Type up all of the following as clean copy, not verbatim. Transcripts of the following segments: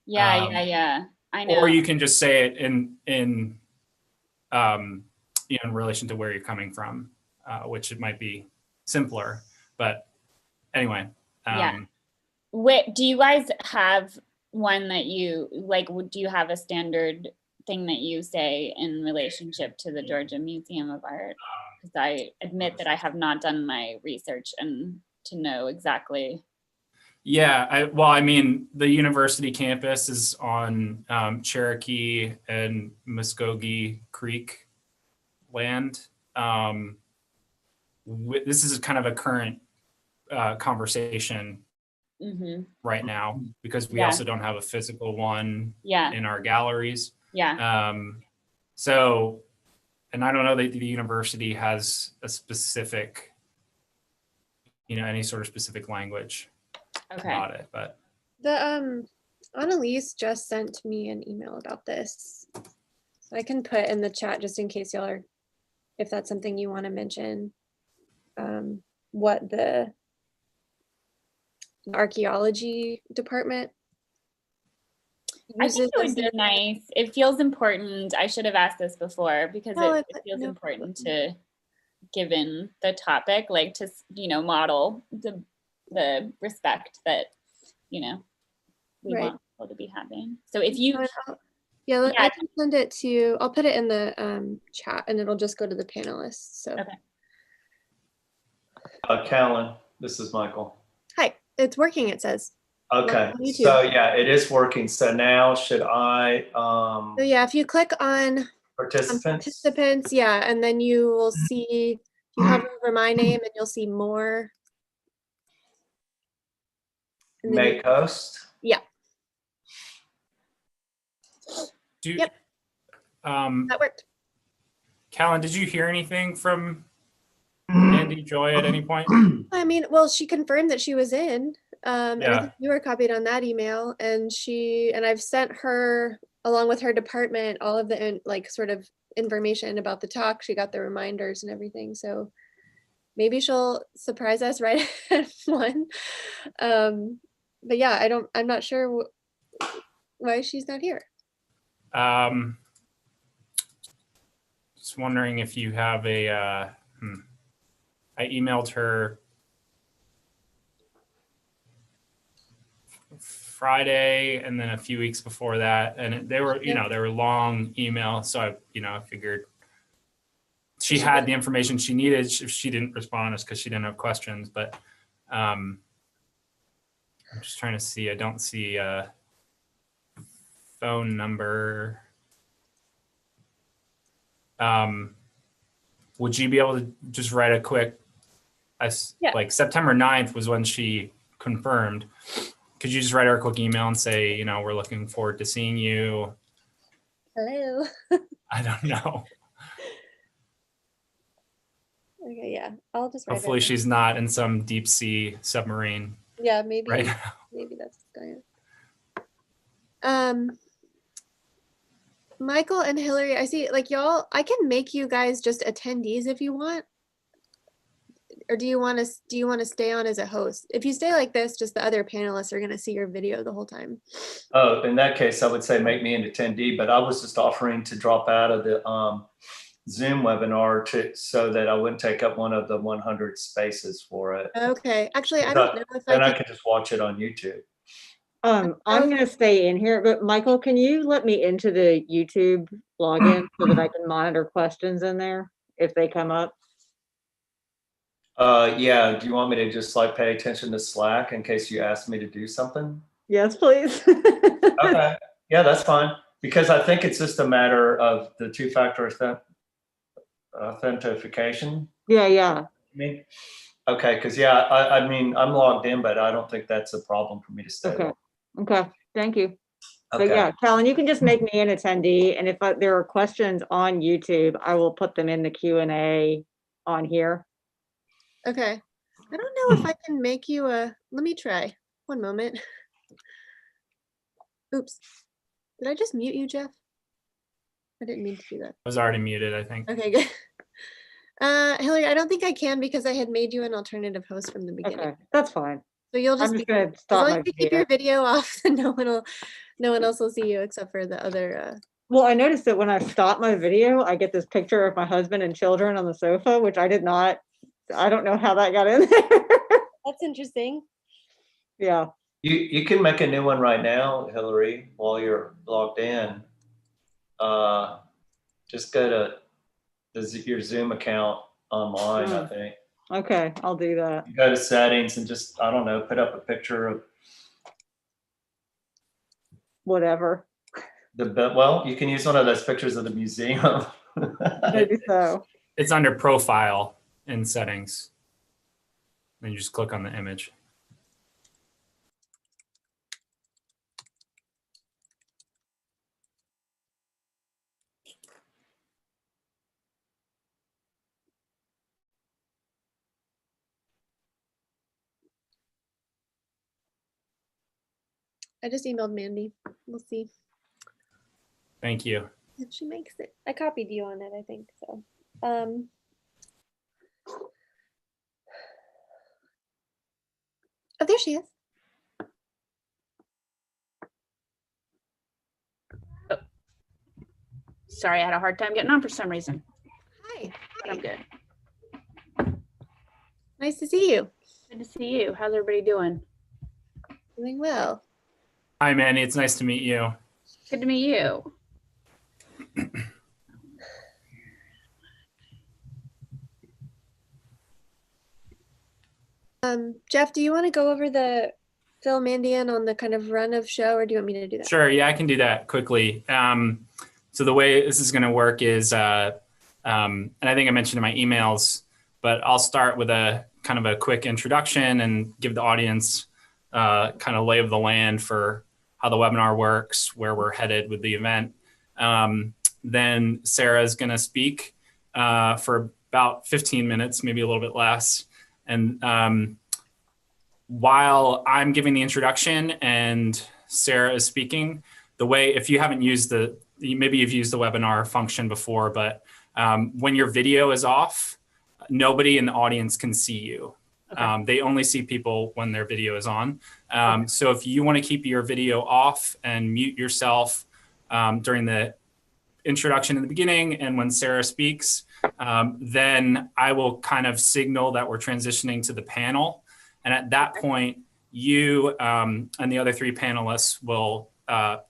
Yeah. I know. Or you can just say it in relation to where you're coming from, which it might be simpler. But anyway. Do you guys have one that you like? Do you have a standard thing that you say in relationship to the Georgia Museum of Art? Because I admit that I have not done my research and to know exactly. Yeah, the university campus is on Cherokee and Muskogee Creek land. This is kind of a current conversation right now, because we also don't have a physical one in our galleries. So, and I don't know that the university has a specific, any sort of specific language about it, but. The Annalise just sent me an email about this. So I can put in the chat just in case y'all are, if that's something you want to mention, what the archaeology department uses. I think it would be nice. It feels important. I should have asked this before because it feels important to, given the topic, like to, model the respect that, we want people to be having. So if you... I can send it to, I'll put it in the chat and it'll just go to the panelists. So. Okay. Callan, this is Michael. Hi, it's working, it says. Okay, so yeah, it is working. So now should I? So yeah, if you click on participants, and then you will see, you hover over my name and you'll see more. Make host? Yeah. Yep. That worked. Callan, did you hear anything from Andy Joy at any point? I mean, well, she confirmed that she was in. And I think you were copied on that email, and I've sent her, along with her department, all of the sort of information about the talk. She got the reminders and everything. So maybe she'll surprise us right at 1. But yeah, I'm not sure why she's not here. Just wondering if you have I emailed her Friday and then a few weeks before that, and they were long emails, so I figured she had the information she needed. If she didn't respond, it's because she didn't have questions. But I'm just trying to see. I don't see a phone number. Would you be able to just write a quick, like September 9th was when she confirmed. Could you just write her a quick email and say, we're looking forward to seeing you? Hello. I don't know. Okay, yeah, I'll just write Hopefully she's not in some deep sea submarine. Yeah, maybe. Right now. Maybe that's what's going on. Michael and Hillary, I see, y'all, I can make you guys just attendees if you want. Or do you want to stay on as a host? If you stay like this, just the other panelists are going to see your video the whole time. Oh, in that case, I would say make me an attendee, but I was just offering to drop out of the Zoom webinar so that I wouldn't take up one of the 100 spaces for it. Okay, actually, I don't know if I could just watch it on YouTube. I'm going to stay in here, but Michael, can you let me into the YouTube login so that I can monitor questions in there if they come up? Yeah, do you want me to just pay attention to Slack in case you ask me to do something? Yes, please. Okay, yeah, that's fine. Because I think it's just a matter of the two-factor authentication. Yeah. Okay, because I'm logged in, but I don't think that's a problem for me to stay. Okay, thank you. Okay. But yeah, Callan, you can just make me an attendee, and if there are questions on YouTube, I will put them in the Q&A on here. Okay. I don't know if I can make you let me try. One moment. Oops. Did I just mute you, Jeff? I didn't mean to do that. I was already muted, I think. Okay, good. Hillary, I don't think I can because I had made you an alternative host from the beginning. Okay, that's fine. So you'll I'm just just be, gonna as stop long my as you keep video. your video off, then no one else will see you except for the other. Well, I noticed that when I stop my video, I get this picture of my husband and children on the sofa, which I don't know how that got in there. That's interesting. Yeah. You can make a new one right now, Hillary, while you're logged in. Just go to your Zoom account online, I think. Okay, I'll do that. You go to settings and just, I don't know, put up a picture of Whatever. well, you can use one of those pictures of the museum. Maybe so. It's under profile in settings. Then you just click on the image. I just emailed Mandy. We'll see Thank you. if she makes it. I copied you on it, I think so. Oh, there she is. Sorry, I had a hard time getting on for some reason, Hi. but I'm good. Nice to see you. Good to see you. How's everybody doing? Doing well. Hi, Manny. It's nice to meet you. Good to meet you. Jeff, do you want to go over the fill Mandy in on the kind of run of show, or do you want me to do that? Sure. Yeah, I can do that quickly. So the way this is going to work is, and I think I mentioned in my emails, but I'll start with a kind of a quick introduction and give the audience kind of lay of the land for how the webinar works, where we're headed with the event. Then Sarah is going to speak for about 15 minutes, maybe a little bit less. And while I'm giving the introduction and Sarah is speaking, the way, if you haven't used maybe you've used the webinar function before, but when your video is off, nobody in the audience can see you. Okay. They only see people when their video is on. So if you want to keep your video off and mute yourself during the introduction in the beginning and when Sarah speaks, then I will kind of signal that we're transitioning to the panel. And at that point, you and the other three panelists will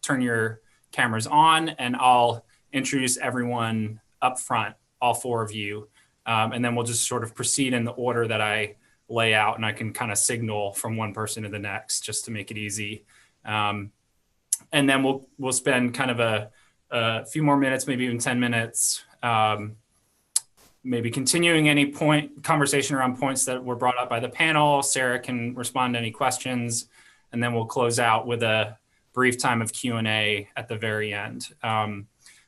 turn your cameras on, and I'll introduce everyone up front, all four of you. And then we'll just sort of proceed in the order that I lay out, and I can kind of signal from one person to the next just to make it easy. And then we'll spend kind of a few more minutes, maybe even 10 minutes, maybe continuing any conversation around points that were brought up by the panel. Sarah can respond to any questions, and then we'll close out with a brief time of Q&A at the very end.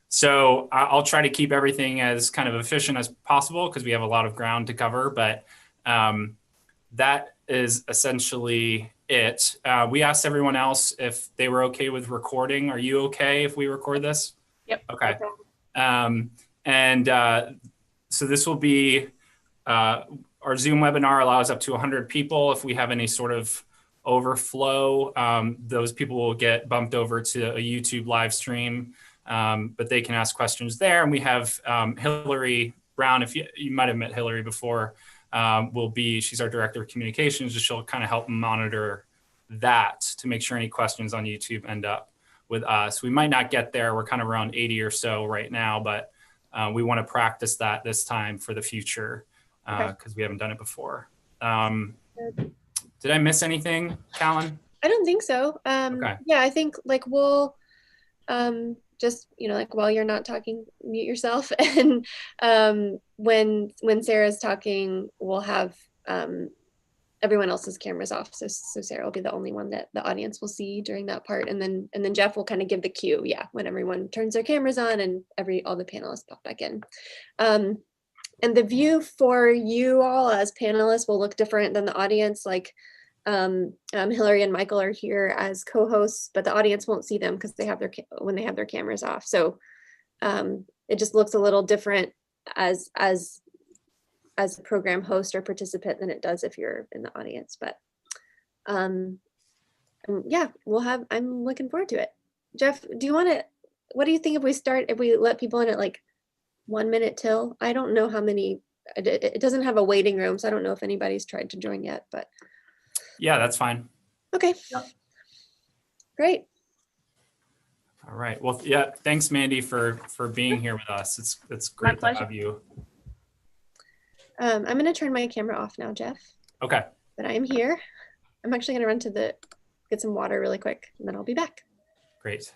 So I'll try to keep everything as kind of efficient as possible because we have a lot of ground to cover, but that is essentially it. We asked everyone else if they were okay with recording. Are you okay if we record this? Yep. Okay. So this will be, our Zoom webinar allows up to 100 people. If we have any sort of overflow, those people will get bumped over to a YouTube live stream, but they can ask questions there. And we have Hillary Brown, if you might have met Hillary before, she's our director of communications, so she'll kind of help monitor that to make sure any questions on YouTube end up with us. We might not get there. We're kind of around 80 or so right now, but we want to practice that this time for the future because we haven't done it before. Did I miss anything, Callan? I don't think so. Okay. Yeah, I think like we'll just, like while you're not talking, mute yourself. And when Sarah's talking, we'll have everyone else's cameras off. So Sarah will be the only one that the audience will see during that part. And then Jeff will kind of give the cue, when everyone turns their cameras on and all the panelists pop back in. And the view for you all as panelists will look different than the audience. Like Hillary and Michael are here as co-hosts, but the audience won't see them because when they have their cameras off. So it just looks a little different as a program host or participant than it does if you're in the audience. But And yeah, I'm looking forward to it. Jeff, what do you think if we let people in at like 1 minute till? I don't know how many, it doesn't have a waiting room, so I don't know if anybody's tried to join yet, but. Yeah, that's fine. Okay. Yep. Great. All right. Well, yeah, thanks, Mandy, for being here with us. It's great to have you. I'm going to turn my camera off now, Jeff. Okay. But I am here. I'm actually going to run get some water really quick, and then I'll be back. Great.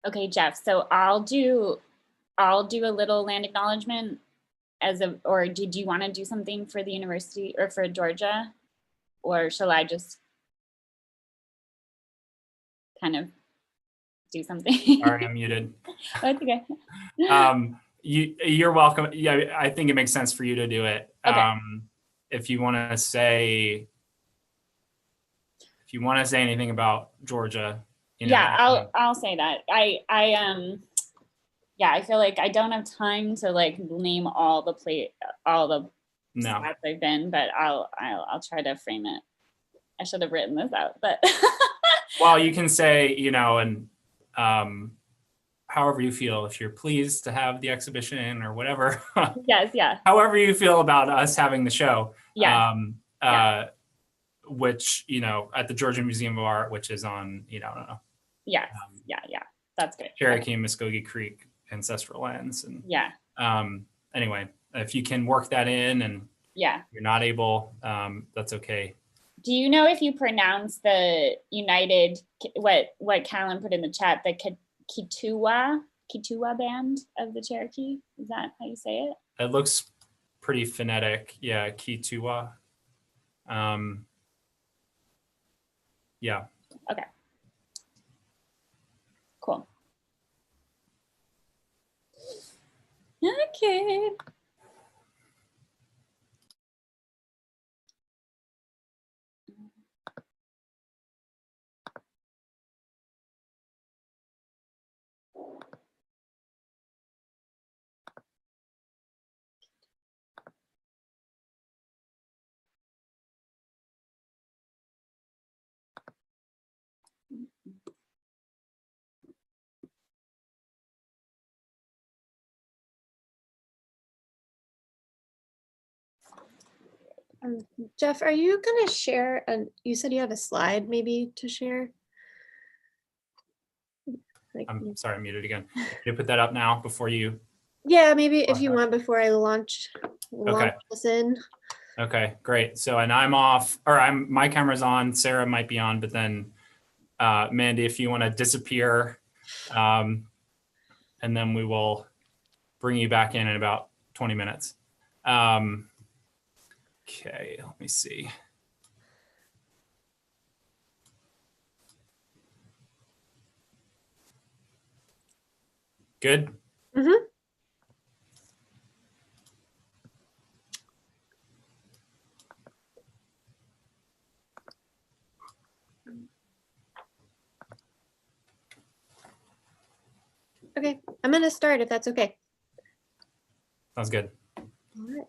Okay, Jeff, so I'll do a little land acknowledgement or did you want to do something for the university or for Georgia? Or shall I just kind of do something? Sorry, I'm muted. That's okay. You're welcome. Yeah, I think it makes sense for you to do it. Okay. If you want to say anything about Georgia, yeah, I'll say that. Yeah, I feel like I don't have time to like name all the spots I've been, but I'll try to frame it. I should have written this out, but well, you can say, and however you feel, if you're pleased to have the exhibition or whatever. Yes, yeah. However you feel about us having the show. Yeah. Which, at the Georgia Museum of Art, which is on, I don't know. Yeah. Yeah. That's good. Cherokee and Muskogee Creek ancestral lands. And yeah. Anyway, if you can work that in and yeah, you're not able, that's okay. Do you know if you pronounce the United, what Callan put in the chat, the Kituwa band of the Cherokee? Is that how you say it? It looks pretty phonetic. Yeah, Kituwa. Yeah. Okay. Cool. Okay. Jeff, are you going to share, you said you have a slide maybe to share? I'm sorry, I'm muted again. Can you put that up now before you? Yeah, maybe if you want before I launch this in. Okay, great. So, and I'm off, or my camera's on, Sarah might be on, but then Mandy, if you want to disappear, and then we will bring you back in about 20 minutes. Okay, let me see. Good? Mm-hmm. Okay, I'm going to start if that's okay. Sounds good. All right.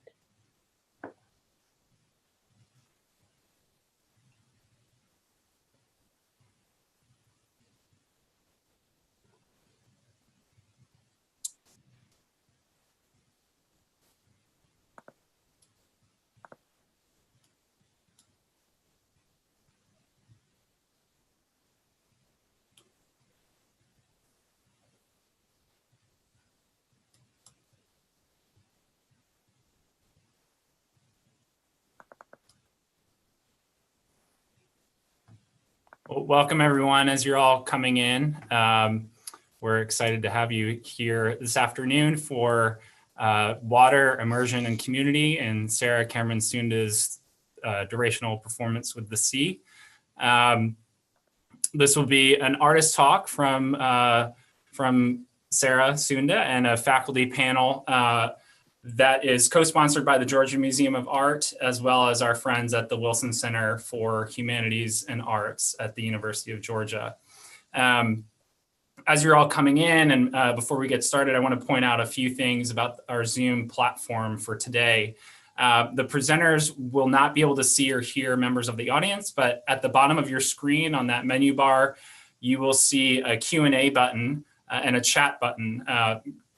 Well, welcome everyone as you're all coming in. We're excited to have you here this afternoon for Water, Immersion, and Community, and Sarah Cameron Sunda's Durational Performance with the C. This will be an artist talk from Sarah Sunda and a faculty panel that is co-sponsored by the Georgia Museum of Art, as well as our friends at the Wilson Center for Humanities and Arts at the University of Georgia. As you're all coming in, and before we get started, I want to point out a few things about our Zoom platform for today. The presenters will not be able to see or hear members of the audience, but at the bottom of your screen on that menu bar, you will see a Q&A button and a chat button.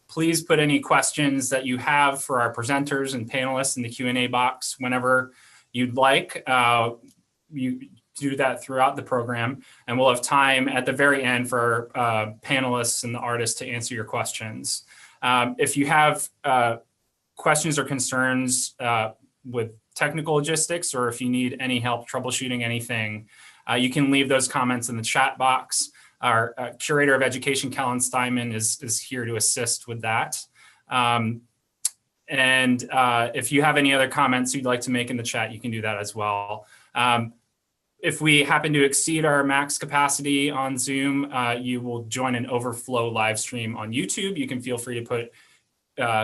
Please put any questions that you have for our presenters and panelists in the Q&A box whenever you'd like. You do that throughout the program, and we'll have time at the very end for panelists and the artists to answer your questions. If you have questions or concerns with technical logistics, or if you need any help troubleshooting anything, you can leave those comments in the chat box. Our curator of education, Kellen Steinman, is here to assist with that. If you have any other comments you'd like to make in the chat, you can do that as well. If we happen to exceed our max capacity on Zoom, you will join an overflow live stream on YouTube. You can feel free to put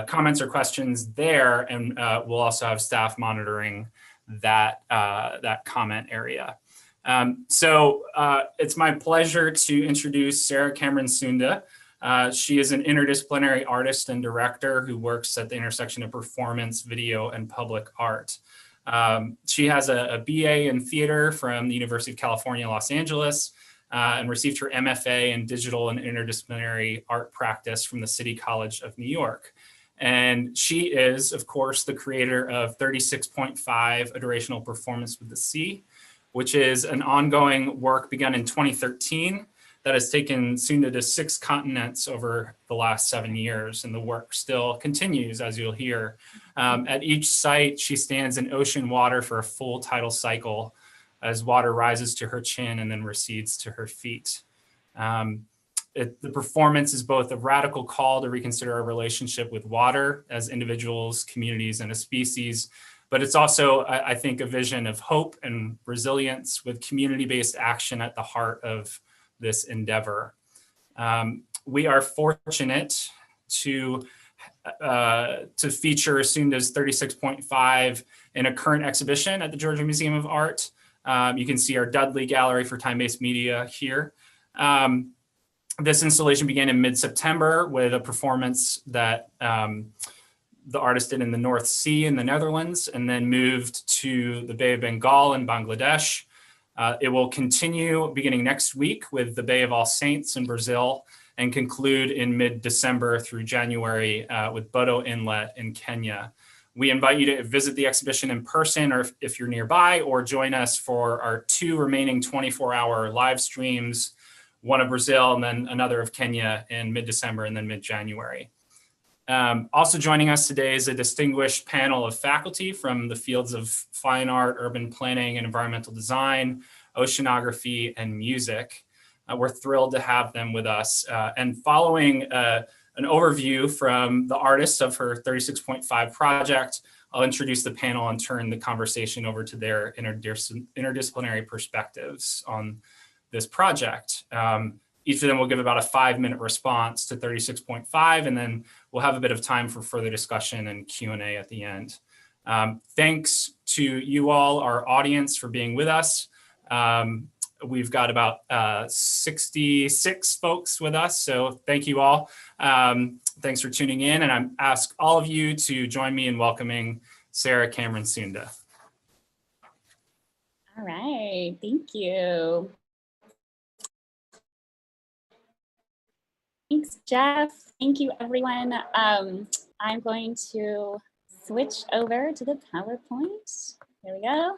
comments or questions there, and we'll also have staff monitoring that, that comment area. It's my pleasure to introduce Sarah Cameron Sunda. She is an interdisciplinary artist and director who works at the intersection of performance, video, and public art. She has a BA in theater from the University of California, Los Angeles, and received her MFA in digital and interdisciplinary art practice from the City College of New York. And she is, of course, the creator of 36.5, A Durational Performance with the C, which is an ongoing work begun in 2013 that has taken Sunda to 6 continents over the last 7 years, and the work still continues, as you'll hear. At each site, she stands in ocean water for a full tidal cycle as water rises to her chin and then recedes to her feet. The performance is both a radical call to reconsider our relationship with water as individuals, communities, and a species, but it's also, I think, a vision of hope and resilience with community-based action at the heart of this endeavor. We are fortunate to feature Sunda's 36.5 in a current exhibition at the Georgia Museum of Art. You can see our Dudley Gallery for Time-Based Media here. This installation began in mid-September with a performance that the artist did in the North Sea in the Netherlands, and then moved to the Bay of Bengal in Bangladesh. It will continue beginning next week with the Bay of All Saints in Brazil, and conclude in mid-December through January with Bodo Inlet in Kenya. We invite you to visit the exhibition in person, or if you're nearby, or join us for our 2 remaining 24-hour live streams, one of Brazil and then another of Kenya in mid-December and then mid-January. Also joining us today is a distinguished panel of faculty from the fields of fine art, urban planning and environmental design, oceanography, and music. We're thrilled to have them with us. And following an overview from the artist of her 36.5 project, I'll introduce the panel and turn the conversation over to their interdisciplinary perspectives on this project. Each of them will give about a 5-minute response to 36.5, and then we'll have a bit of time for further discussion and Q&A at the end. Thanks to you all, our audience, for being with us. We've got about 66 folks with us, so thank you all. Thanks for tuning in, and I ask all of you to join me in welcoming Sarah Cameron Sunda. All right, thank you. Thanks, Jeff. Thank you, everyone. I'm going to switch over to the PowerPoint. There we go.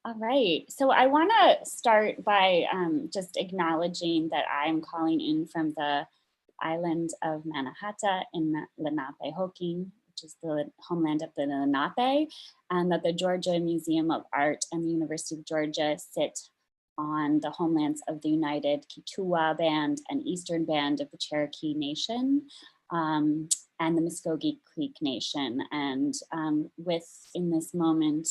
All right, so I want to start by just acknowledging that I'm calling in from the island of Mannahatta in Lenape-Hoking, which is the homeland of the Lenape, and that the Georgia Museum of Art and the University of Georgia sit on the homelands of the United Kituwa Band and Eastern Band of the Cherokee Nation. and the Muskogee Creek Nation. And in this moment,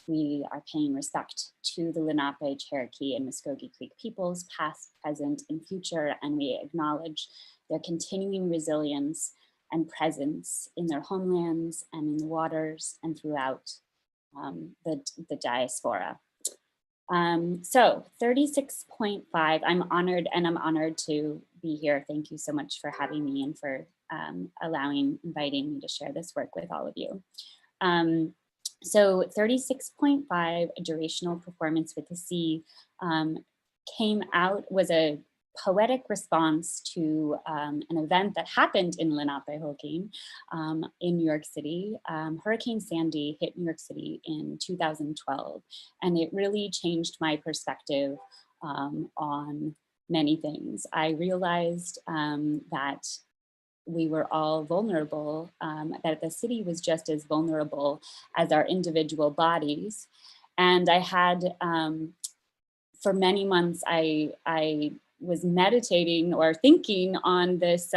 we are paying respect to the Lenape, Cherokee, and Muskogee Creek peoples, past, present, and future, and we acknowledge their continuing resilience and presence in their homelands and in the waters and throughout the diaspora. So 36.5, I'm honored to be here. Thank you so much for having me and for inviting me to share this work with all of you. So 36.5, a durational performance with the sea, was a poetic response to an event that happened in Lenapehoking in New York City. Hurricane Sandy hit New York City in 2012, and it really changed my perspective on many things. I realized that we were all vulnerable, that the city was just as vulnerable as our individual bodies. And I had, for many months, I was meditating or thinking on this,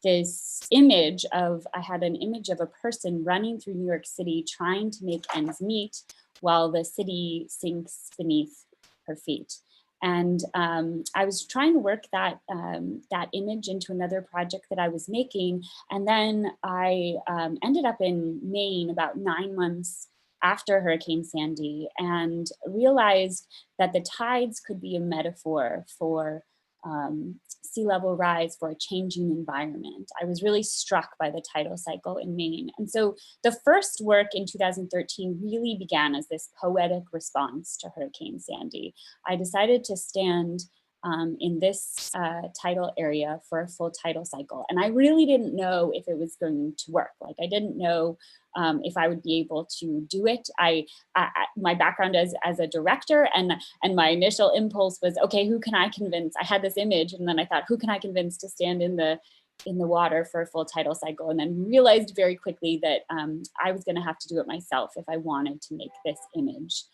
this image of, I had an image of a person running through New York City trying to make ends meet while the city sinks beneath her feet. And I was trying to work that image into another project that I was making. And then I ended up in Maine about 9 months after Hurricane Sandy and realized that the tides could be a metaphor for sea level rise, for a changing environment. I was really struck by the tidal cycle in Maine. And so the first work in 2013 really began as this poetic response to Hurricane Sandy. I decided to stand in this tidal area for a full tidal cycle. And I really didn't know if it was going to work. Like, I didn't know if I would be able to do it. My background as a director, and my initial impulse was, okay, who can I convince? I had this image, and then I thought, who can I convince to stand in the water for a full tidal cycle? And then realized very quickly that I was going to have to do it myself if I wanted to make this image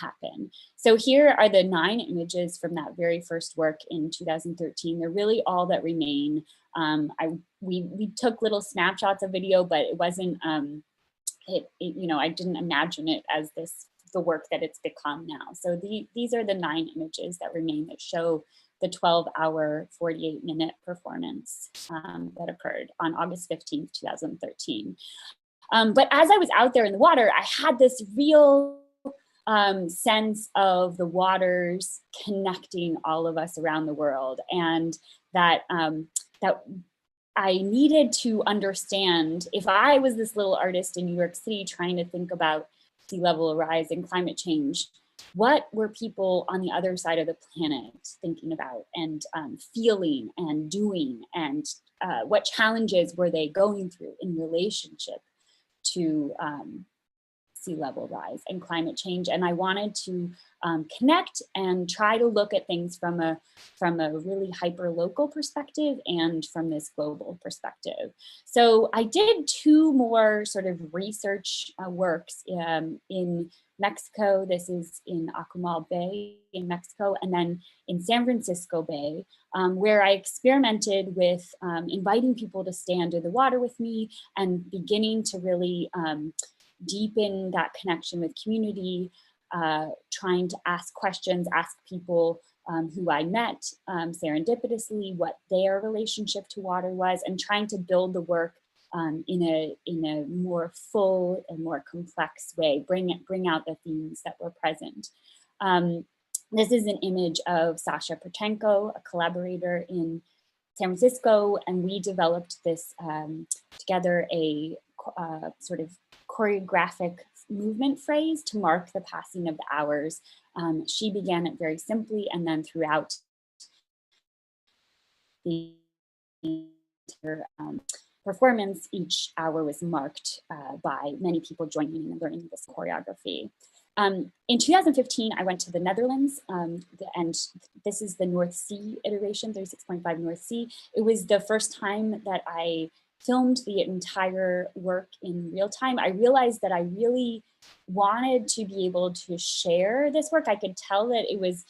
happen. So here are the 9 images from that very first work in 2013. They're really all that remain. We took little snapshots of video, but it wasn't, you know, I didn't imagine it as the work that it's become now. So these are the 9 images that remain that show the 12-hour, 48-minute performance that occurred on August 15th, 2013. But as I was out there in the water, I had this real sense of the waters connecting all of us around the world, and that that I needed to understand, if I was this little artist in New York City trying to think about sea level rise and climate change, what were people on the other side of the planet thinking about and feeling and doing, and what challenges were they going through in relationship to sea level rise and climate change. And I wanted to connect and try to look at things from a really hyper local perspective and from this global perspective. So I did 2 more sort of research works in Mexico. This is in Akumal Bay in Mexico, and then in San Francisco Bay, where I experimented with inviting people to stand in the water with me and beginning to really deepen that connection with community, trying to ask questions, ask people who I met serendipitously what their relationship to water was, and trying to build the work in a more full and more complex way, bring out the themes that were present. This is an image of Sasha Perchenko, a collaborator in San Francisco, and we developed this together, a sort of choreographic movement phrase to mark the passing of the hours. She began it very simply, and then throughout the performance, each hour was marked by many people joining and learning this choreography. In 2015, I went to the Netherlands, and this is the North Sea iteration, 36.5 North Sea. It was the first time that I filmed the entire work in real time, I realized that I really wanted to be able to share this work. I could tell that it was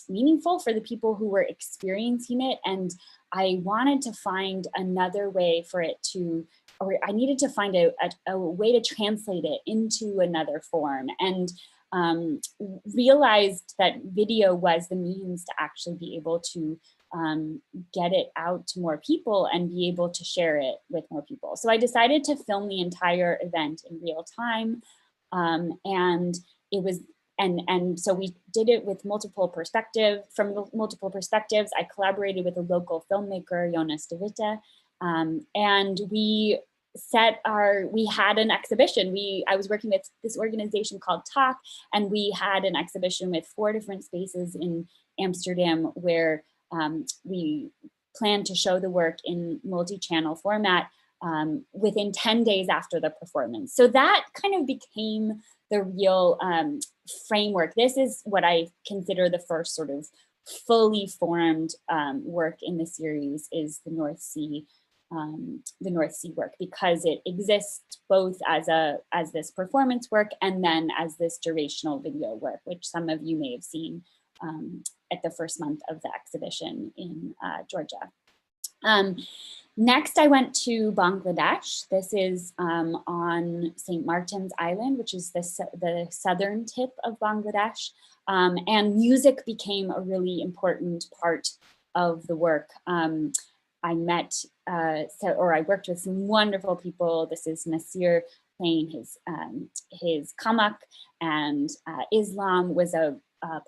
meaningful for the people who were experiencing it, and I wanted to find another way for it to, or I needed to find a way to translate it into another form, and realized that video was the means to actually be able to get it out to more people and be able to share it with more people. So I decided to film the entire event in real time. And it was, and so we did it with multiple perspectives. From multiple perspectives, I collaborated with a local filmmaker, Jonas de Witte, and we had an exhibition. I was working with this organization called Talk, and we had an exhibition with 4 different spaces in Amsterdam where we planned to show the work in multi-channel format within 10 days after the performance. So that kind of became the real framework. This is what I consider the first sort of fully formed work in the series, is the North Sea work, because it exists both as this performance work and then as this durational video work, which some of you may have seen at the first month of the exhibition in Georgia. Next, I went to Bangladesh. This is on St. Martin's Island, which is the southern tip of Bangladesh. And music became a really important part of the work. I met, I worked with some wonderful people. This is Nasir playing his kamak, and Islam was a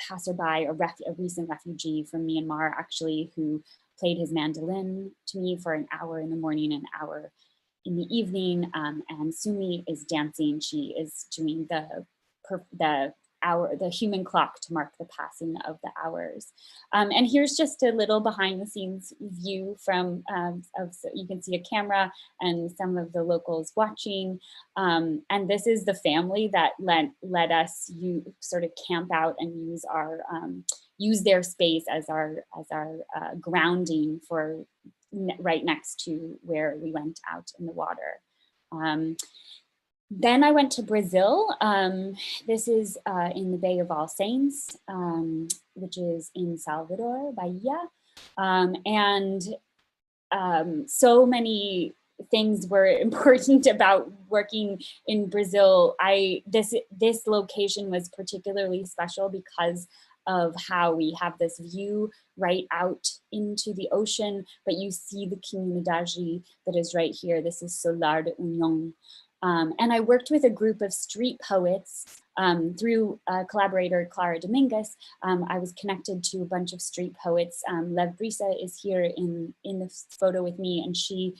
passerby, a recent refugee from Myanmar, actually, who played his mandolin to me for an hour in the morning, an hour in the evening. And Sumi is dancing. She is doing the human clock to mark the passing of the hours. And here's just a little behind the scenes view from, so you can see a camera and some of the locals watching. And this is the family that let us sort of camp out and use their space as our grounding for right next to where we went out in the water. Then I went to Brazil. This is in the Bay of All Saints, which is in Salvador, Bahia. So many things were important about working in Brazil. This location was particularly special because of how we have this view right out into the ocean, but you see the comunidade that is right here. This is Solar de União. And I worked with a group of street poets through collaborator Clara Dominguez. I was connected to a bunch of street poets. Lev Brisa is here in the photo with me, and she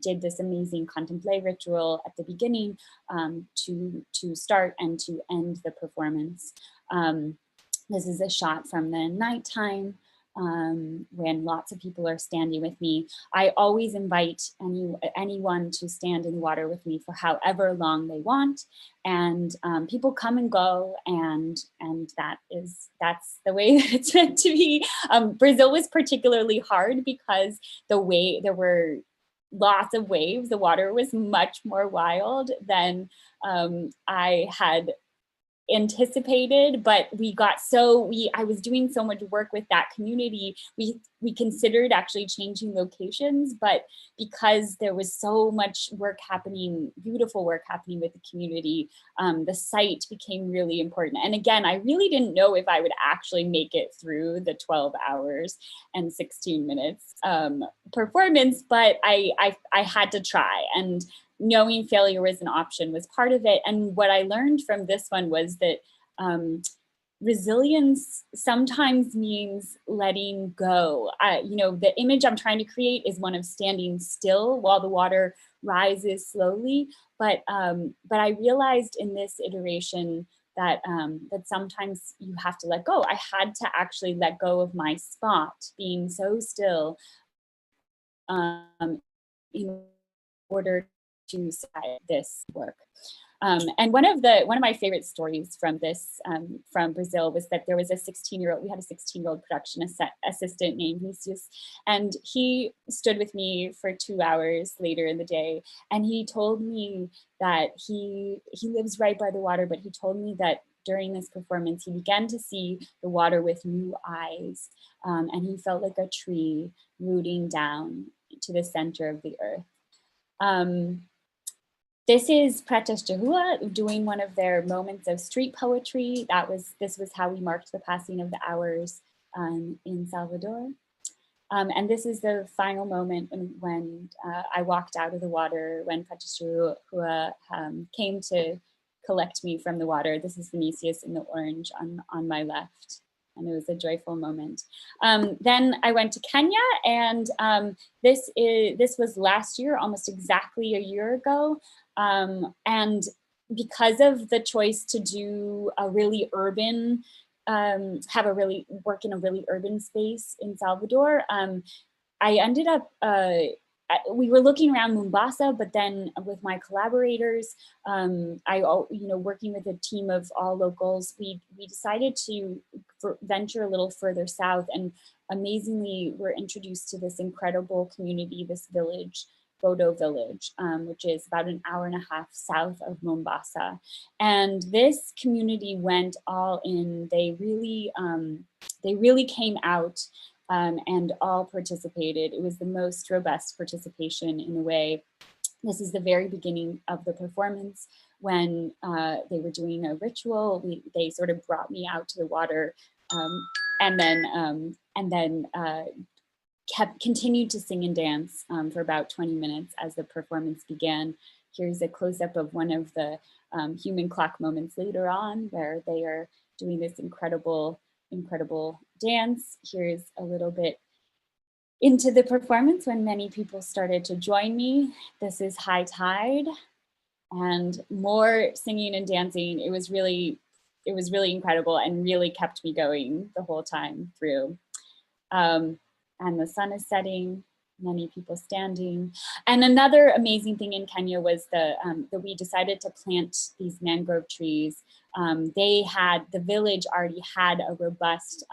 did this amazing contemplé ritual at the beginning to start and to end the performance. This is a shot from the nighttime when lots of people are standing with me. I always invite anyone to stand in the water with me for however long they want, and people come and go, and that's the way that it's meant to be. Brazil was particularly hard because there were lots of waves. The water was much more wild than I had anticipated, but I was doing so much work with that community. We considered actually changing locations, but because there was so much work happening, beautiful work happening with the community, the site became really important. And again, I really didn't know if I would actually make it through the 12 hours and 16 minutes performance, but I had to try, and knowing failure was an option was part of it. And what I learned from this one was that resilience sometimes means letting go. The image I'm trying to create is one of standing still while the water rises slowly. But I realized in this iteration that sometimes you have to let go. I had to actually let go of my spot being so still in order to set this work. And one of my favorite stories from this, from Brazil, was that there was a 16-year-old, we had a 16-year-old production assistant named Vinicius, and he stood with me for 2 hours later in the day, and he told me that he lives right by the water, but he told me that during this performance, he began to see the water with new eyes, and he felt like a tree rooting down to the center of the earth. This is Pretas de Rua doing one of their moments of street poetry. This was how we marked the passing of the hours in Salvador. And this is the final moment when I walked out of the water, when Pretas de Rua came to collect me from the water. This is Vinicius in the orange on my left. And it was a joyful moment. Then I went to Kenya, and this was last year, almost exactly a year ago. And because of the choice to do a really urban, work in a really urban space in Salvador, I ended up, we were looking around Mombasa, but then with my collaborators, working with a team of all locals, we decided to venture a little further south, and amazingly, we're introduced to this incredible community, this village, Bodo Village, which is about an hour and a half south of Mombasa. And this community went all in. They really came out and all participated. It was the most robust participation in a way. This is the very beginning of the performance when they were doing a ritual. They sort of brought me out to the water and then continued to sing and dance for about 20 minutes as the performance began. Here's a close-up of one of the human clock moments later on, where they are doing this incredible dance. Here's a little bit into the performance when many people started to join me. This is high tide and more singing and dancing. It was really incredible and really kept me going the whole time through. And the sun is setting, many people standing. And another amazing thing in Kenya was that we decided to plant these mangrove trees. The village already had a robust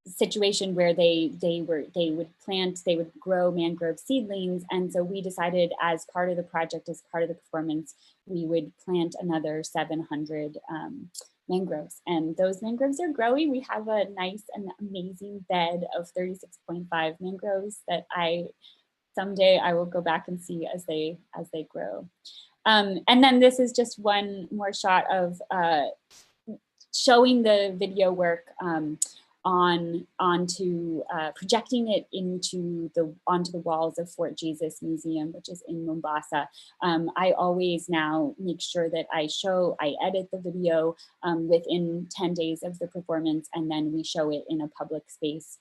situation where they would grow mangrove seedlings. And so we decided, as part of the project, as part of the performance, we would plant another 700 mangroves, and those mangroves are growing. We have a nice and amazing bed of 36.5 mangroves that someday I will go back and see as they grow. And then this is just one more shot of showing the video work onto projecting it onto the walls of Fort Jesus Museum, which is in Mombasa. I always now make sure that I edit the video within 10 days of the performance, and then we show it in a public space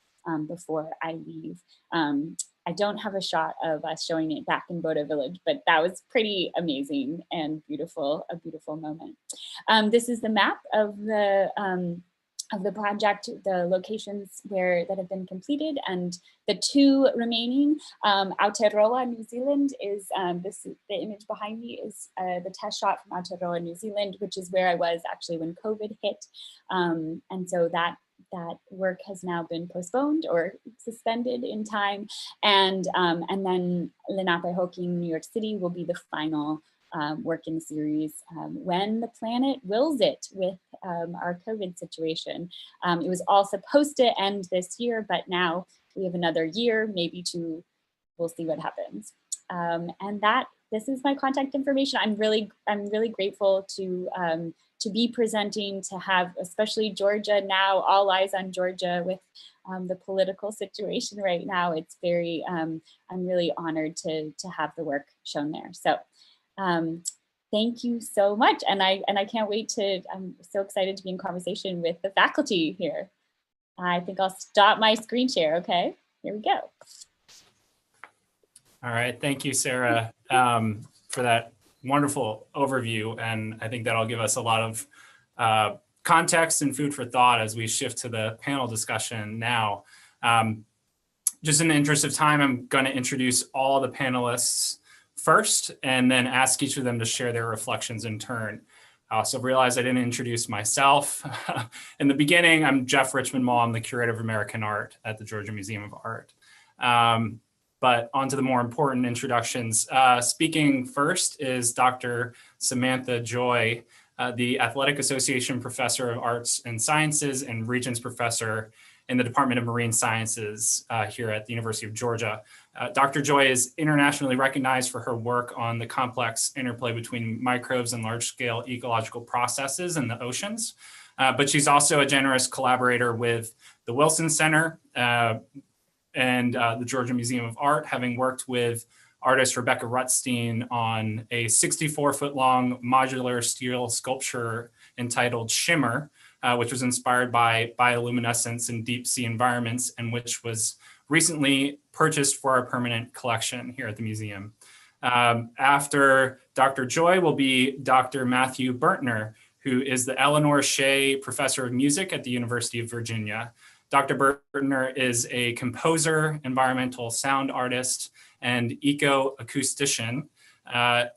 before I leave. I don't have a shot of us showing it back in Bodo Village, but that was pretty amazing and beautiful, a beautiful moment. This is the map of the project, the locations that have been completed, and the two remaining. Aotearoa, New Zealand is, the image behind me is the test shot from Aotearoa, New Zealand, which is where I was actually when COVID hit. And so that work has now been postponed or suspended in time. And then Lenapehoking, New York City will be the final work in the series when the planet wills it with our COVID situation. It was all supposed to end this year, but now we have another year, maybe two. We'll see what happens. And this is my contact information. I'm really grateful to be presenting, to have especially Georgia now, all eyes on Georgia with the political situation right now. It's very, I'm really honored to have the work shown there. So. Thank you so much. And I can't wait I'm so excited to be in conversation with the faculty here. I think I'll stop my screen share. Okay, here we go. All right, thank you, Sarah, for that wonderful overview. And I think that'll give us a lot of context and food for thought as we shift to the panel discussion now. Just in the interest of time, I'm going to introduce all the panelists first, and then ask each of them to share their reflections in turn. I also realized I didn't introduce myself. In the beginning, I'm Jeff Richmond Mall. I'm the Curator of American Art at the Georgia Museum of Art. But on to the more important introductions. Speaking first is Dr. Samantha Joy, the Athletic Association Professor of Arts and Sciences and Regents Professor in the Department of Marine Sciences here at the University of Georgia. Dr. Joy is internationally recognized for her work on the complex interplay between microbes and large-scale ecological processes in the oceans. But she's also a generous collaborator with the Wilson Center and the Georgia Museum of Art, having worked with artist Rebecca Rutstein on a 64-foot-long modular steel sculpture entitled Shimmer, which was inspired by bioluminescence in deep sea environments and which was recently purchased for our permanent collection here at the museum. After Dr. Joy will be Dr. Matthew Burtner, who is the Eleanor Shea Professor of Music at the University of Virginia. Dr. Burtner is a composer, environmental sound artist, and eco-acoustician.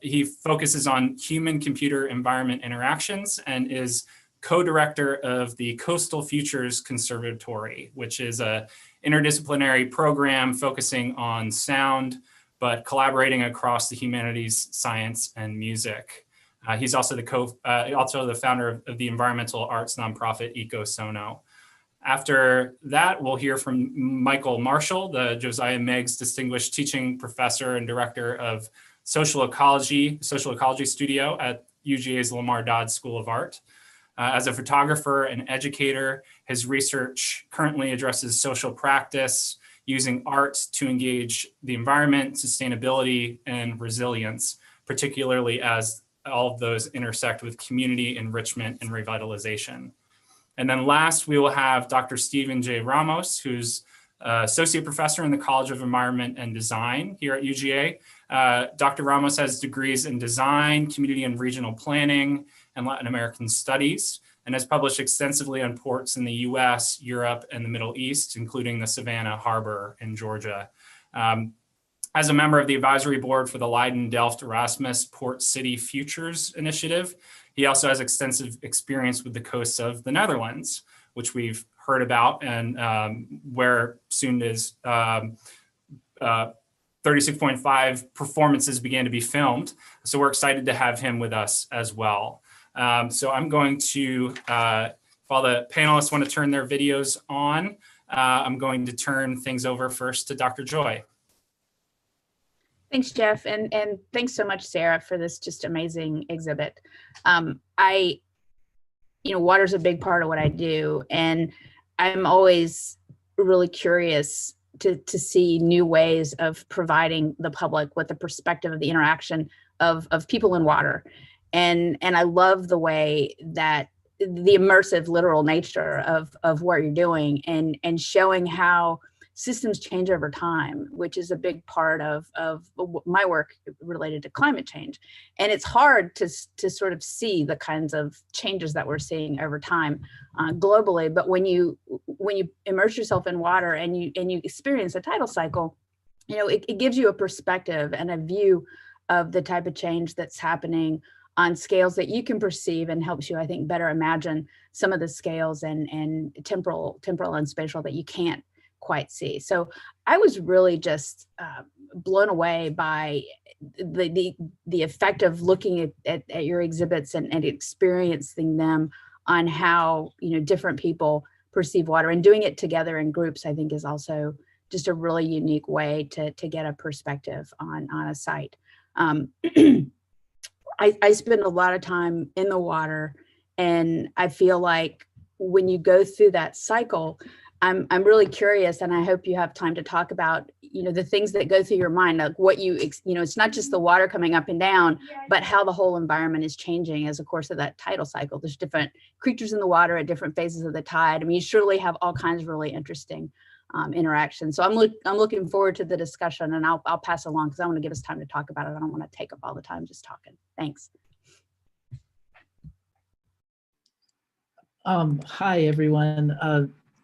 He focuses on human-computer environment interactions and is co-director of the Coastal Futures Conservatory, which is an interdisciplinary program focusing on sound, but collaborating across the humanities, science, and music. He's also the founder of the environmental arts nonprofit EcoSono. After that, we'll hear from Michael Marshall, the Josiah Meigs Distinguished Teaching Professor and Director of Social Ecology Studio at UGA's Lamar Dodd School of Art. As a photographer and educator, his research currently addresses social practice, using art to engage the environment, sustainability, and resilience, particularly as all of those intersect with community enrichment and revitalization. And then last, we will have Dr. Stephen J. Ramos, who's Associate Professor in the College of Environment and Design here at UGA. Dr. Ramos has degrees in design, community and regional planning, and Latin American studies, and has published extensively on ports in the US, Europe, and the Middle East, including the Savannah Harbor in Georgia. As a member of the advisory board for the Leiden Delft Erasmus Port City Futures Initiative, he also has extensive experience with the coasts of the Netherlands, which we've heard about, and where soon as 36.5 performances began to be filmed. So we're excited to have him with us as well. So I'm going to, if all the panelists want to turn their videos on, I'm going to turn things over first to Dr. Joy. Thanks, Jeff, and thanks so much, Sarah, for this just amazing exhibit. Water's a big part of what I do, and I'm always really curious to see new ways of providing the public with the perspective of the interaction of people in water. And I love the way that the immersive, literal nature of what you're doing and showing how systems change over time, which is a big part of my work related to climate change. And it's hard to sort of see the kinds of changes that we're seeing over time globally. But when you immerse yourself in water and you experience a tidal cycle, it gives you a perspective and a view of the type of change that's happening on scales that you can perceive, and helps you, I think, better imagine some of the scales and temporal and spatial that you can't quite see. So I was really just blown away by the effect of looking at your exhibits and experiencing them on how different people perceive water, and doing it together in groups, I think, is also just a really unique way to get a perspective on a site. I spend a lot of time in the water, and I feel like when you go through that cycle, I'm really curious, and I hope you have time to talk about, the things that go through your mind, like what it's not just the water coming up and down, but how the whole environment is changing as a course of that tidal cycle. There's different creatures in the water at different phases of the tide. I mean, you surely have all kinds of really interesting interactions. So I'm looking forward to the discussion, and I'll pass along because I want to give us time to talk about it. I don't want to take up all the time just talking. Thanks. Hi, everyone.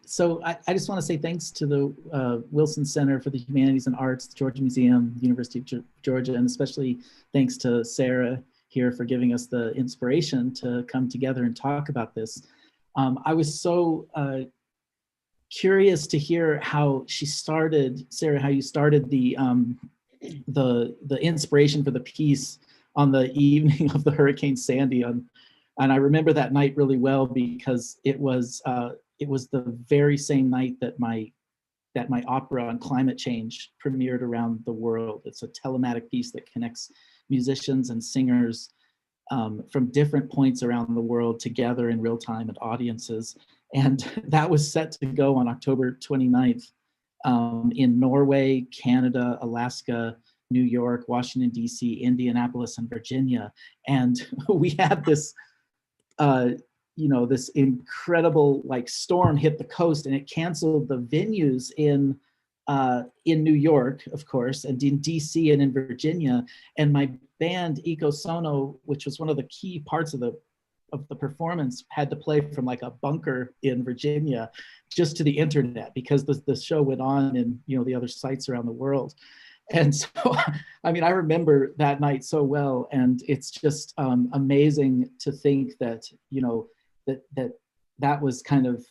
so I just want to say thanks to the Wilson Center for the Humanities and Arts, the Georgia Museum, the University of Georgia, and especially thanks to Sarah here for giving us the inspiration to come together and talk about this. I was so curious to hear how she started, Sarah, how you started the inspiration for the piece on the evening of the Hurricane Sandy. And I remember that night really well because it was the very same night that my opera on climate change premiered around the world. It's a telematic piece that connects musicians and singers from different points around the world together in real time and audiences. And that was set to go on October 29th in Norway, Canada, Alaska, New York, Washington, DC, Indianapolis, and Virginia. And we had this, this incredible storm hit the coast, and it canceled the venues in New York, of course, and in DC and in Virginia. And my band Eco Sono, which was one of the key parts of the performance, had to play from a bunker in Virginia just to the internet because the show went on in the other sites around the world. And so, I mean, I remember that night so well, and it's just amazing to think that that was kind of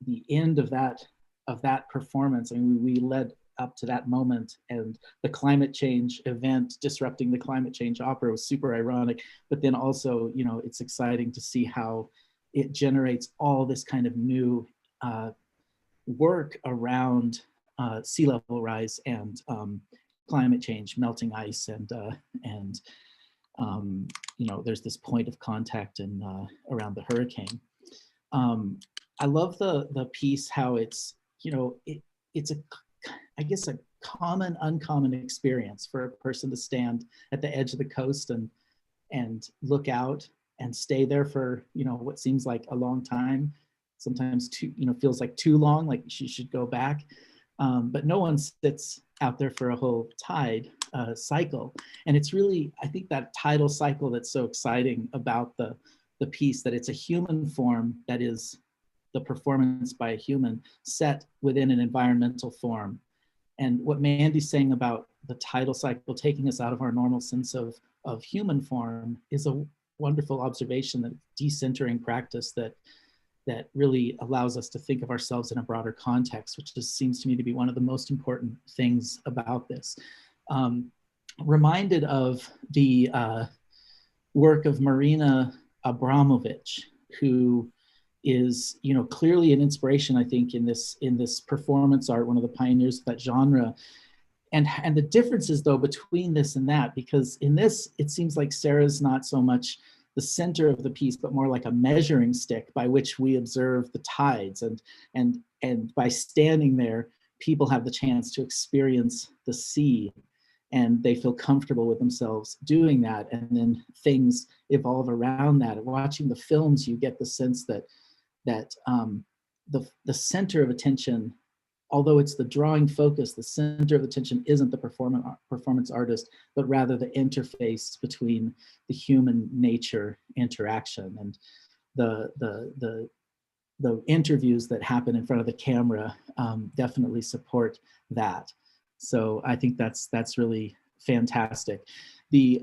the end of that performance. I mean, we led up to that moment, and the climate change event disrupting the climate change opera was super ironic, but then also, it's exciting to see how it generates all this kind of new work around sea level rise and climate change, melting ice, and there's this point of contact around the hurricane. I love the piece, how it's, it's I guess a common, uncommon experience for a person to stand at the edge of the coast and look out and stay there for, what seems like a long time, sometimes feels like too long, like she should go back. But no one sits out there for a whole tide cycle. And it's really, I think, that tidal cycle that's so exciting about the piece, that it's a human form that is the performance by a human set within an environmental form. And what Mandy's saying about the tidal cycle taking us out of our normal sense of human form is a wonderful observation, that decentering practice that really allows us to think of ourselves in a broader context, which just seems to me to be one of the most important things about this. Reminded of the work of Marina Abramovich, who is clearly an inspiration, I think, in this performance art, one of the pioneers of that genre. And the differences, though, between this and that, because in this, it seems like Sarah's not so much the center of the piece, but more like a measuring stick by which we observe the tides. And by standing there, people have the chance to experience the sea, and they feel comfortable with themselves doing that. And then things evolve around that. And watching the films, you get the sense that the center of attention, although it's the drawing focus, the center of attention isn't the performance artist, but rather the interface between the human nature interaction. And the interviews that happen in front of the camera definitely support that. So I think that's really fantastic. The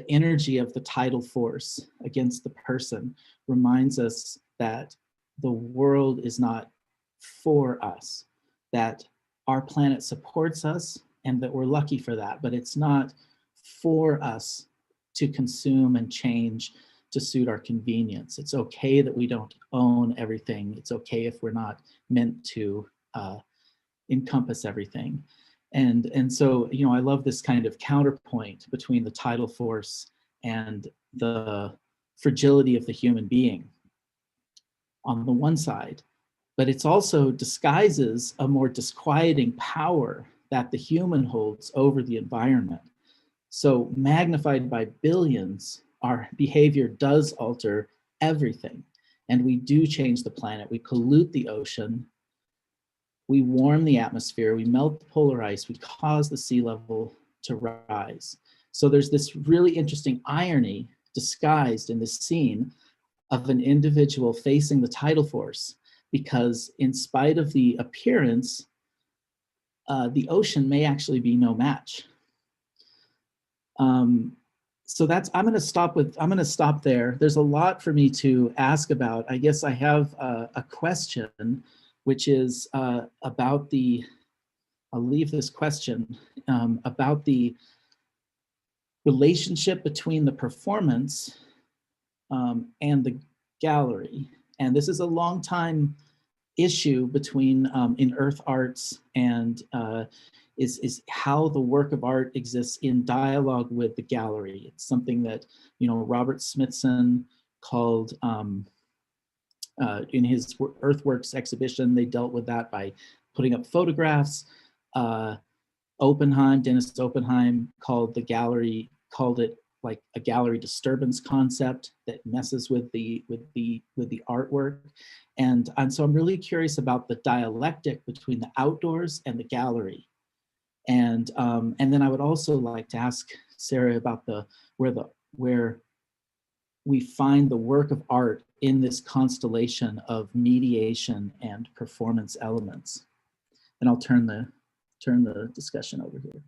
energy of the tidal force against the person reminds us that the world is not for us, that our planet supports us and that we're lucky for that, but it's not for us to consume and change to suit our convenience. It's okay that we don't own everything. It's okay if we're not meant to encompass everything. And so, I love this kind of counterpoint between the tidal force and the fragility of the human being on the one side, but it's also disguises a more disquieting power that the human holds over the environment. So magnified by billions, our behavior does alter everything. And we do change the planet. We pollute the ocean. We warm the atmosphere. We melt the polar ice. We cause the sea level to rise. So there's this really interesting irony disguised in this scene of an individual facing the tidal force because in spite of the appearance, the ocean may actually be no match. So I'm going to stop there. There's a lot for me to ask about. I guess I have a question, which is about I'll leave this question about the relationship between the performance and the gallery. And this is a long time issue between in earth arts and is how the work of art exists in dialogue with the gallery. It's something that, Robert Smithson called, in his Earthworks exhibition, they dealt with that by putting up photographs. Dennis Oppenheim called it like a gallery disturbance concept that messes with the artwork. And so I'm really curious about the dialectic between the outdoors and the gallery. And then I would also like to ask Sarah about where we find the work of art in this constellation of mediation and performance elements. And I'll turn the discussion over here.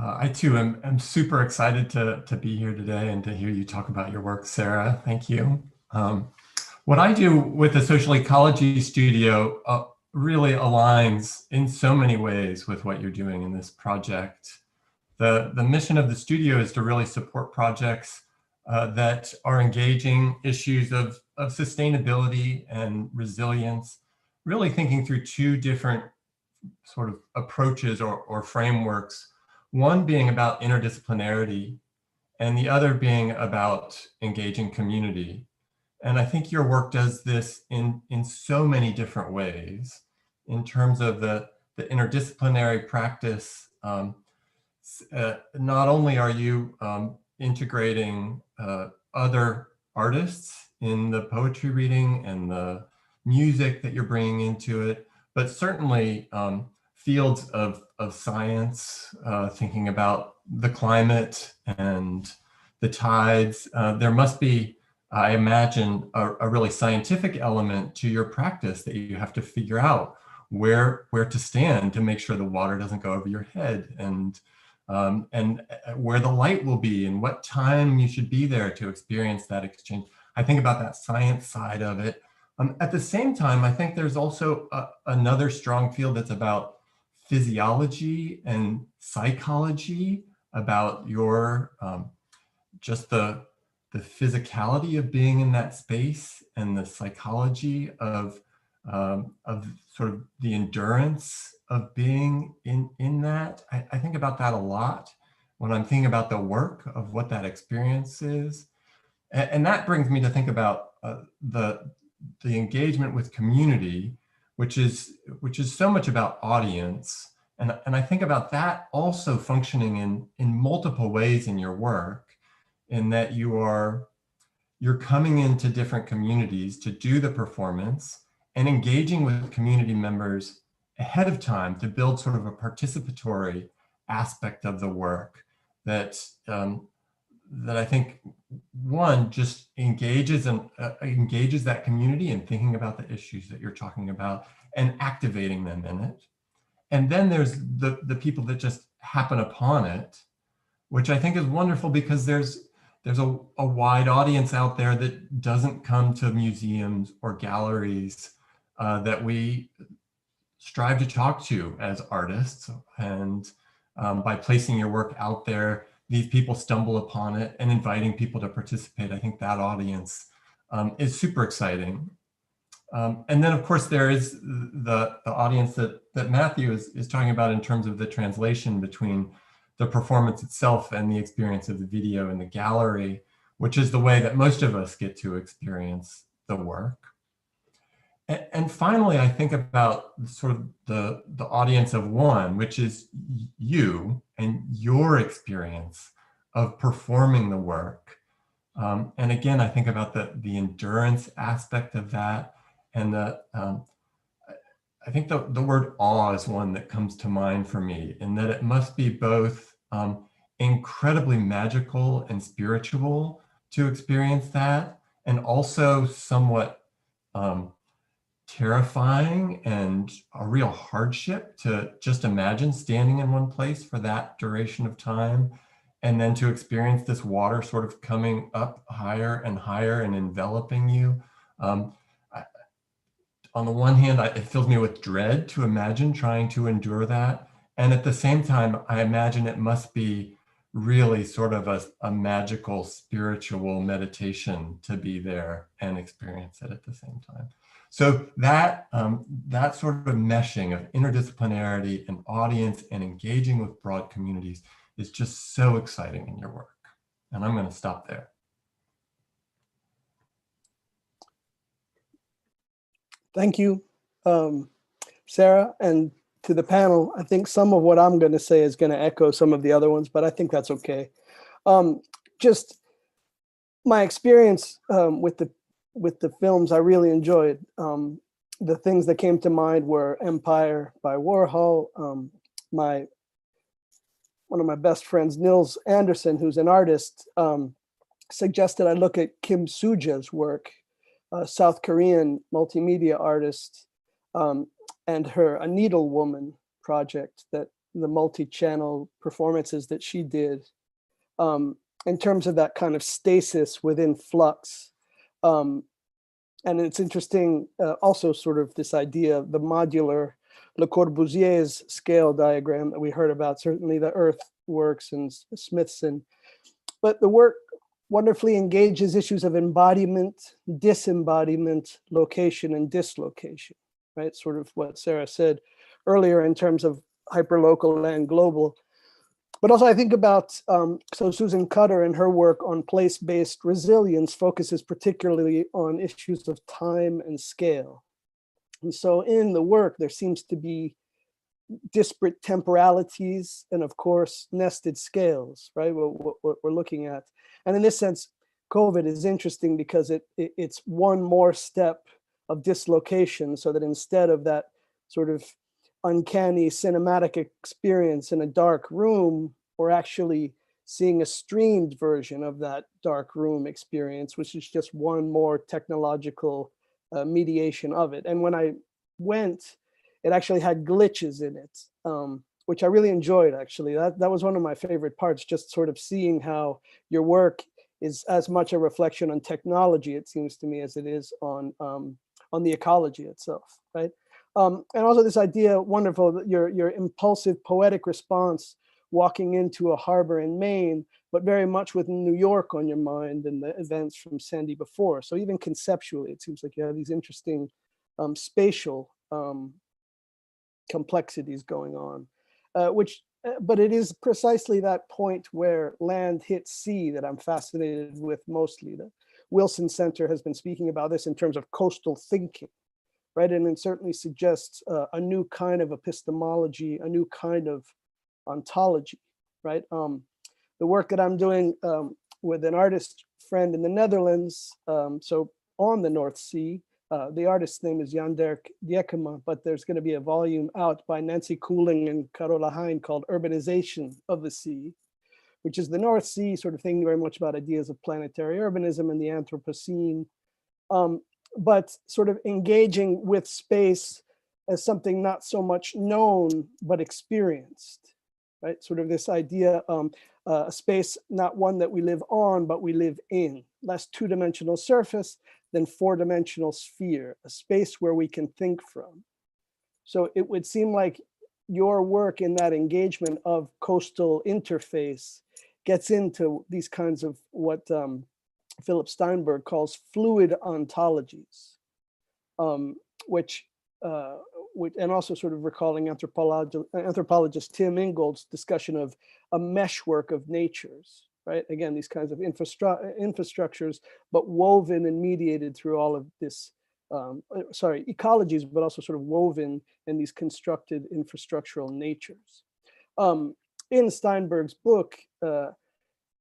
I too am super excited to be here today and to hear you talk about your work, Sarah. Thank you. What I do with the Social Ecology Studio really aligns in so many ways with what you're doing in this project. The mission of the studio is to really support projects that are engaging issues of sustainability and resilience, really thinking through two different sort of approaches or frameworks. One being about interdisciplinarity and the other being about engaging community. And I think your work does this in so many different ways in terms of the interdisciplinary practice. Not only are you integrating other artists in the poetry reading and the music that you're bringing into it, but certainly fields of science, thinking about the climate and the tides. There must be, I imagine, a really scientific element to your practice that you have to figure out where to stand to make sure the water doesn't go over your head, and where the light will be and what time you should be there to experience that exchange. I think about that science side of it. At the same time, I think there's also another strong field that's about physiology and psychology, about your just the physicality of being in that space and the psychology of sort of the endurance of being in that. I think about that a lot when I'm thinking about the work of what that experience is. And that brings me to think about the engagement with community, which is so much about audience. And I think about that also functioning in multiple ways in your work, in that you're coming into different communities to do the performance and engaging with community members ahead of time to build sort of a participatory aspect of the work that I think, one, just engages that community in thinking about the issues that you're talking about and activating them in it. And then there's the people that just happen upon it, which I think is wonderful because there's a wide audience out there that doesn't come to museums or galleries that we strive to talk to as artists. And by placing your work out there, these people stumble upon it and inviting people to participate. I think that audience is super exciting. And then of course there is the audience that Matthew is talking about in terms of the translation between the performance itself and the experience of the video in the gallery, which is the way that most of us get to experience the work. And finally, I think about sort of the audience of one, which is you and your experience of performing the work. And again, I think about the endurance aspect of that. And I think the word awe is one that comes to mind for me, in that it must be both incredibly magical and spiritual to experience that, and also somewhat terrifying and a real hardship to just imagine standing in one place for that duration of time, and then to experience this water sort of coming up higher and higher and enveloping you. On the one hand, it fills me with dread to imagine trying to endure that. And at the same time, I imagine it must be really sort of a magical spiritual meditation to be there and experience it at the same time. So that, that sort of meshing of interdisciplinarity and audience and engaging with broad communities is just so exciting in your work. And I'm going to stop there. Thank you, Sarah, and to the panel. I think some of what I'm going to say is going to echo some of the other ones, but I think that's okay. Just my experience with the films, I really enjoyed. The things that came to mind were Empire by Warhol. One of my best friends, Nils Anderson, who's an artist, suggested I look at Kim Suja's work, a South Korean multimedia artist, and her A Needle Woman project, that the multi-channel performances that she did, in terms of that kind of stasis within flux. And it's interesting, also sort of this idea of the modular, Le Corbusier's scale diagram that we heard about, certainly the Earthworks and Smithson. But the work wonderfully engages issues of embodiment, disembodiment, location, and dislocation, right? Sort of what Sarah said earlier in terms of hyperlocal and global. But also I think about, so Susan Cutter and her work on place-based resilience focuses particularly on issues of time and scale. And so in the work, there seems to be disparate temporalities and of course, nested scales, right? What we're looking at. And in this sense, COVID is interesting because it's one more step of dislocation, so that instead of that sort of uncanny cinematic experience in a dark room, we're actually seeing a streamed version of that dark room experience, which is just one more technological mediation of it. And when I went, it actually had glitches in it, which I really enjoyed, actually. That was one of my favorite parts, just sort of seeing how your work is as much a reflection on technology, it seems to me, as it is on the ecology itself, right? And also this idea, wonderful, that your impulsive poetic response walking into a harbor in Maine, but very much with New York on your mind and the events from Sandy before. So even conceptually, it seems like you have these interesting spatial complexities going on, but it is precisely that point where land hits sea that I'm fascinated with mostly. The Wilson Center has been speaking about this in terms of coastal thinking, right? And it certainly suggests a new kind of epistemology, a new kind of ontology, right? The work that I'm doing with an artist friend in the Netherlands, so on the North Sea, the artist's name is Jan-Dirk Djekema, but there's going to be a volume out by Nancy Cooling and Carola Hein called Urbanization of the Sea, which is the North Sea sort of thinking very much about ideas of planetary urbanism and the Anthropocene, but sort of engaging with space as something not so much known, but experienced, right? Sort of this idea, a space, not one that we live on, but we live in, less two-dimensional surface than four-dimensional sphere, a space where we can think from. So it would seem like your work in that engagement of coastal interface gets into these kinds of what Philip Steinberg calls fluid ontologies, which and also sort of recalling anthropologist Tim Ingold's discussion of a meshwork of natures, right? Again, these kinds of infrastructures, but woven and mediated through all of this, ecologies, but also sort of woven in these constructed infrastructural natures. In Steinberg's book,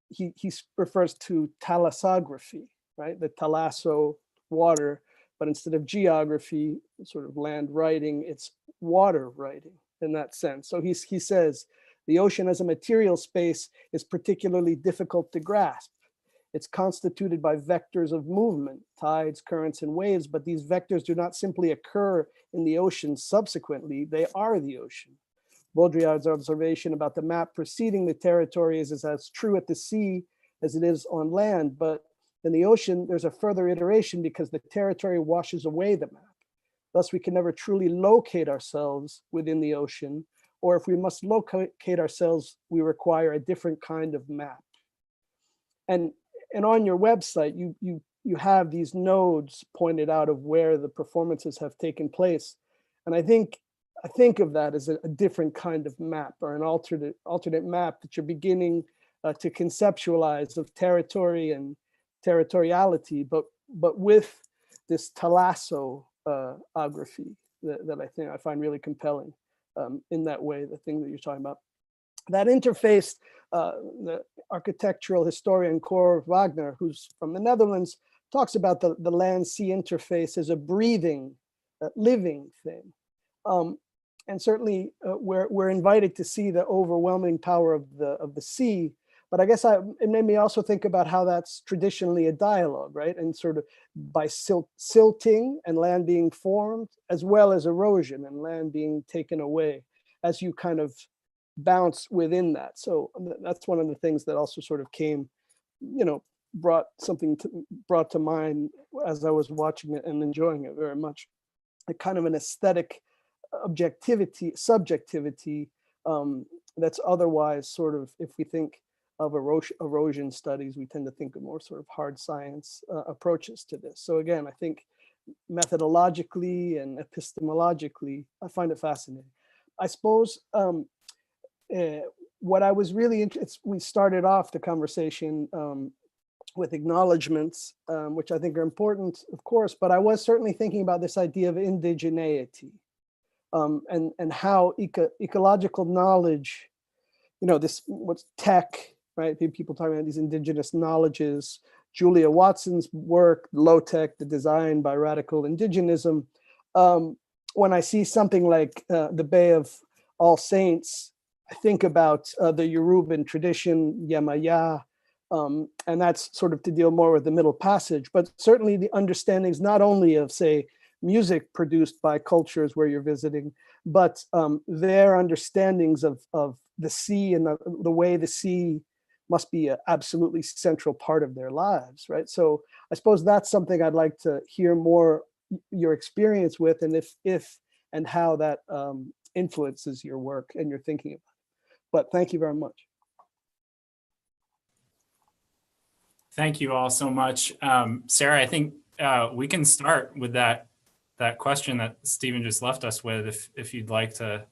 he refers to thalassography, right? The thalasso, water, but instead of geography, sort of land writing, it's water writing in that sense. So he says, the ocean as a material space is particularly difficult to grasp. It's constituted by vectors of movement, tides, currents, and waves, but these vectors do not simply occur in the ocean subsequently, they are the ocean. Baudrillard's observation about the map preceding the territory is as true at the sea as it is on land, but in the ocean, there's a further iteration because the territory washes away the map. Thus, we can never truly locate ourselves within the ocean, or if we must locate ourselves, we require a different kind of map. And on your website, you have these nodes pointed out of where the performances have taken place. And I think of that as a different kind of map, or an alternate map that you're beginning to conceptualize of territory and territoriality, but with this thalassography that I find really compelling in that way, the thing that you're talking about. That interface, the architectural historian Cor Wagner, who's from the Netherlands, talks about the land-sea interface as a breathing, living thing. And certainly we're invited to see the overwhelming power of the sea, but I guess it made me also think about how that's traditionally a dialogue, right? And sort of by silting and land being formed, as well as erosion and land being taken away, as you kind of bounce within that. So that's one of the things that also sort of came, brought to mind as I was watching it and enjoying it very much. A kind of an aesthetic subjectivity that's otherwise sort of, if we think of erosion studies, we tend to think of more sort of hard science approaches to this. So again, I think methodologically and epistemologically, I find it fascinating. I suppose what I was really interested, we started off the conversation with acknowledgements, which I think are important, of course, but I was certainly thinking about this idea of indigeneity and how ecological knowledge, this what's tech, right? People talking about these indigenous knowledges, Julia Watson's work, low tech, the design by radical indigenism. When I see something like the Bay of All Saints, I think about the Yoruban tradition, Yemaya, and that's sort of to deal more with the Middle Passage, but certainly the understandings not only of, say, music produced by cultures where you're visiting, but their understandings of the sea and the way the sea must be an absolutely central part of their lives, right? So I suppose that's something I'd like to hear more your experience with, and if and how that influences your work and your thinking about it. But thank you very much. Thank you all so much. Sarah, I think we can start with that question that Stephen just left us with, if you'd like to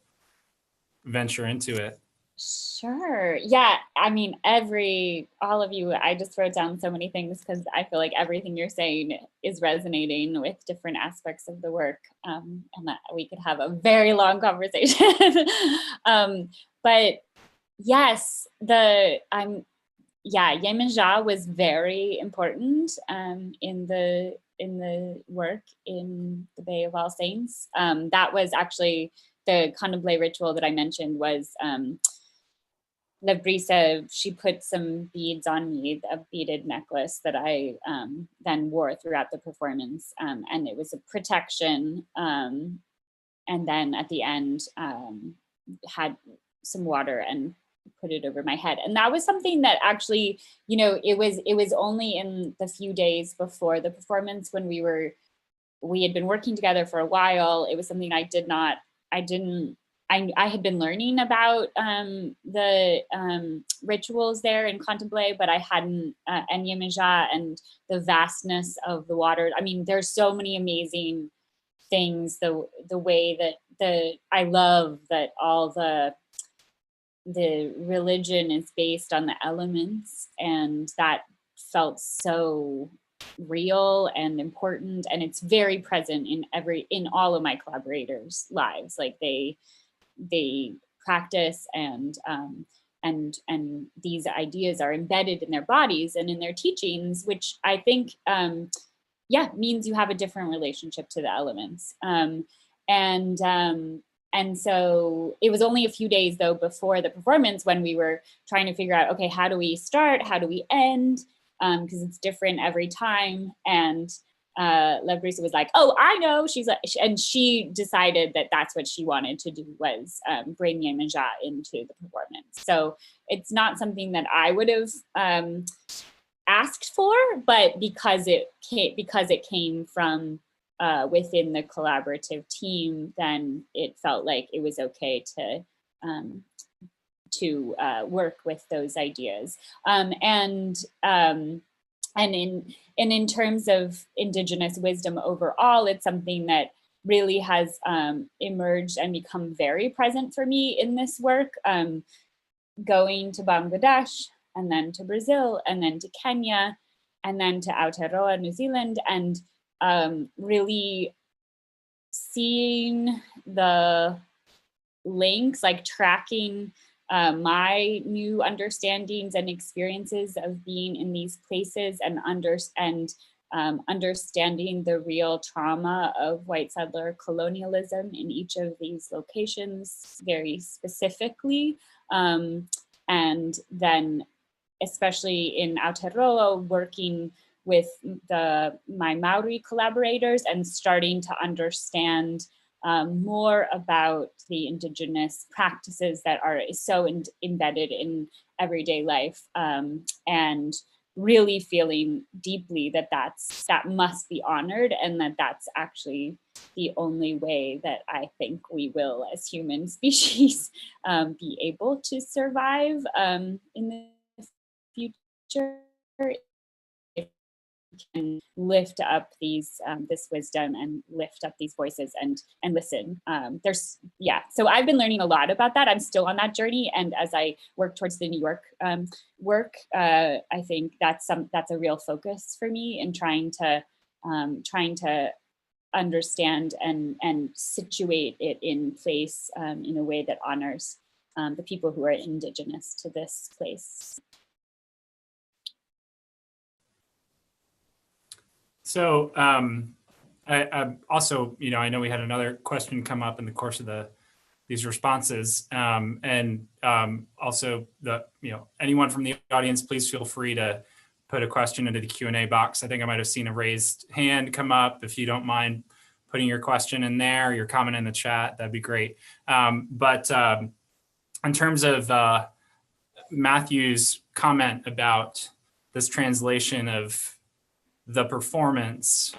venture into it. Sure. Yeah. I mean, all of you, I just wrote down so many things because I feel like everything you're saying is resonating with different aspects of the work, and that we could have a very long conversation. But yes, Yemanja was very important in the work in the Bay of All Saints. That was actually the Candomblé ritual that I mentioned was Lebrisa, she put some beads on me, a beaded necklace that I then wore throughout the performance. And it was a protection. And then at the end, had some water and put it over my head. And that was something that actually, it was only in the few days before the performance when we had been working together for a while. It was something I had been learning about the rituals there in Candomblé, but I hadn't, and Yemanja and the vastness of the water. I mean, there's so many amazing things, the way that I love that all the religion is based on the elements, and that felt so real and important, and it's very present in all of my collaborators' lives. Like they practice and these ideas are embedded in their bodies and in their teachings, which I think means you have a different relationship to the elements. And so it was only a few days though before the performance when we were trying to figure out, okay, how do we start? How do we end? because it's different every time. And La Brisa was like, oh, I know. She's like, and she decided that that's what she wanted to do, was bring Yemenja into the performance. So it's not something that I would have asked for, but because it came from within the collaborative team, then it felt like it was okay to work with those ideas. And in terms of Indigenous wisdom overall, it's something that really has emerged and become very present for me in this work. Going to Bangladesh, and then to Brazil, and then to Kenya, and then to Aotearoa, New Zealand, and really seeing the links, like tracking my new understandings and experiences of being in these places, and understanding the real trauma of white settler colonialism in each of these locations very specifically. And then especially in Aotearoa, working with my Maori collaborators and starting to understand more about the Indigenous practices that are so embedded in everyday life, and really feeling deeply that that must be honored, and that's actually the only way that I think we will, as human species, be able to survive in the future, if we can lift up this wisdom and lift up these voices and listen. So I've been learning a lot about that. I'm still on that journey, and as I work towards the New York work, I think that's a real focus for me in trying to understand and situate it in place in a way that honors the people who are Indigenous to this place. So I also, I know we had another question come up in the course of these responses, and also anyone from the audience, please feel free to put a question into the Q&A box. I think I might have seen a raised hand come up. If you don't mind putting your question in there, your comment in the chat, that'd be great. But in terms of Matthew's comment about this translation of the performance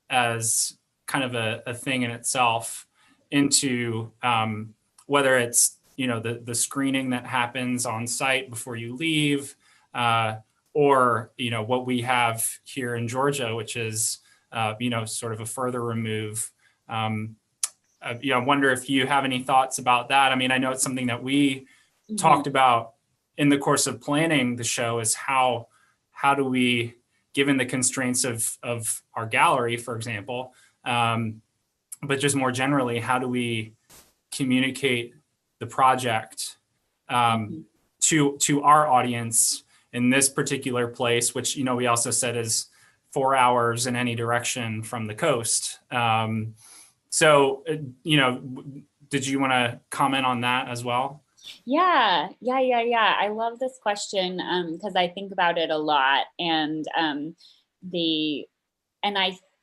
as kind of a thing in itself into whether it's the screening that happens on site before you leave, or what we have here in Georgia, which is sort of a further remove. I wonder if you have any thoughts about that. I mean, I know it's something that we talked about in the course of planning the show, is how do we, given the constraints of our gallery, for example, but just more generally, how do we communicate the project to our audience in this particular place, which we also said is 4 hours in any direction from the coast. So did you want to comment on that as well? Yeah. I love this question because I think about it a lot, and I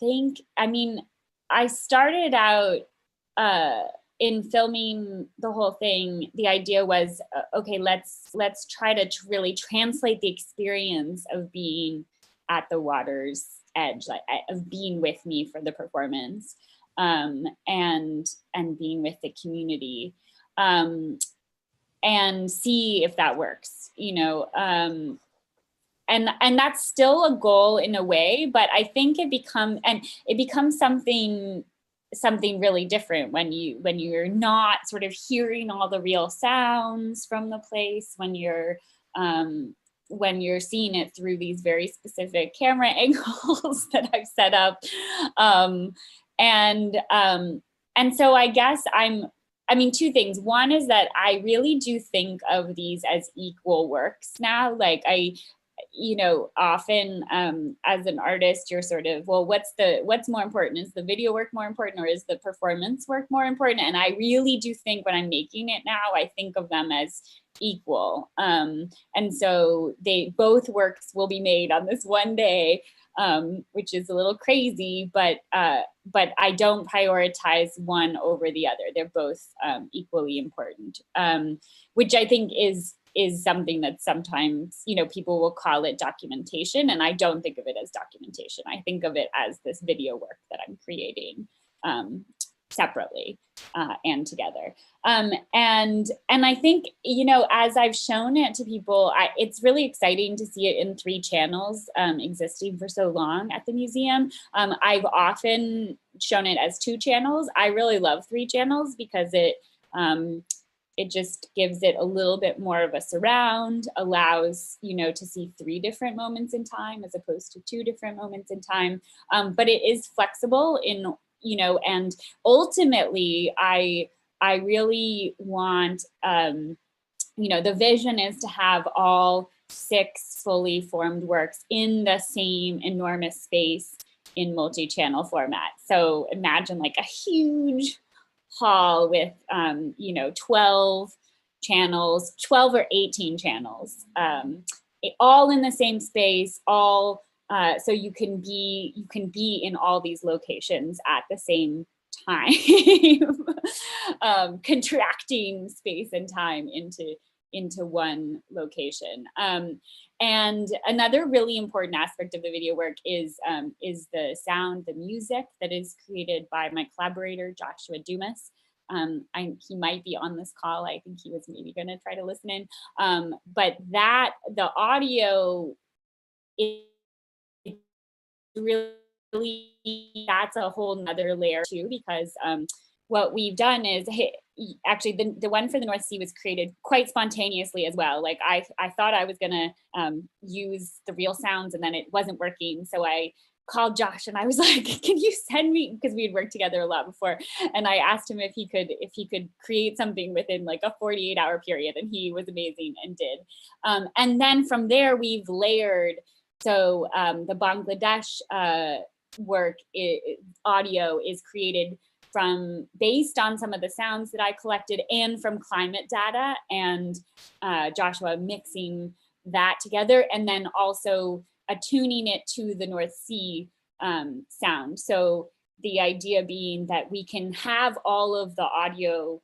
think, I started out in filming the whole thing. The idea was, okay, let's try to really translate the experience of being at the water's edge, like of being with me for the performance, and being with the community. And see if that works, and that's still a goal in a way, but I think it becomes something really different when you're not sort of hearing all the real sounds from the place, when you're seeing it through these very specific camera angles that I've set up, and so I guess two things. One is that I really do think of these as equal works now. Like you know, often as an artist, you're sort of, well, what's more important? Is the video work more important, or is the performance work more important? And I really do think when I'm making it now, I think of them as equal. And so both works will be made on this one day, which is a little crazy, but I don't prioritize one over the other. They're both equally important, which I think is something that sometimes, you know, people will call it documentation, and I don't think of it as documentation. I think of it as this video work that I'm creating separately and together. And I think, you know, as I've shown it to people, it's really exciting to see it in 3 channels existing for so long at the museum. I've often shown it as 2 channels. I really love 3 channels because it just gives it a little bit more of a surround, allows, you know, to see 3 different moments in time as opposed to 2 different moments in time. But it is flexible in, you know, and ultimately I really want, you know, the vision is to have all 6 fully formed works in the same enormous space in multi-channel format. So imagine like a huge hall with, you know, 12 channels, 12 or 18 channels, all in the same space, all so you can be in all these locations at the same time, contracting space and time into one location. And another really important aspect of the video work is the sound, the music that is created by my collaborator, Joshua Dumas. He might be on this call. I think he was maybe going to try to listen in. But the audio is really, that's a whole nother layer too, because what we've done is, actually the one for the North Sea was created quite spontaneously as well. Like I thought I was gonna use the real sounds, and then it wasn't working. So I called Josh and I was like, can you send me, because we had worked together a lot before, and I asked him if he could create something within like a 48-hour period, and he was amazing and did. And then from there we've layered. So the Bangladesh work, audio is created based on some of the sounds that I collected and from climate data, and Joshua mixing that together, and then also attuning it to the North Sea sound. So the idea being that we can have all of the audio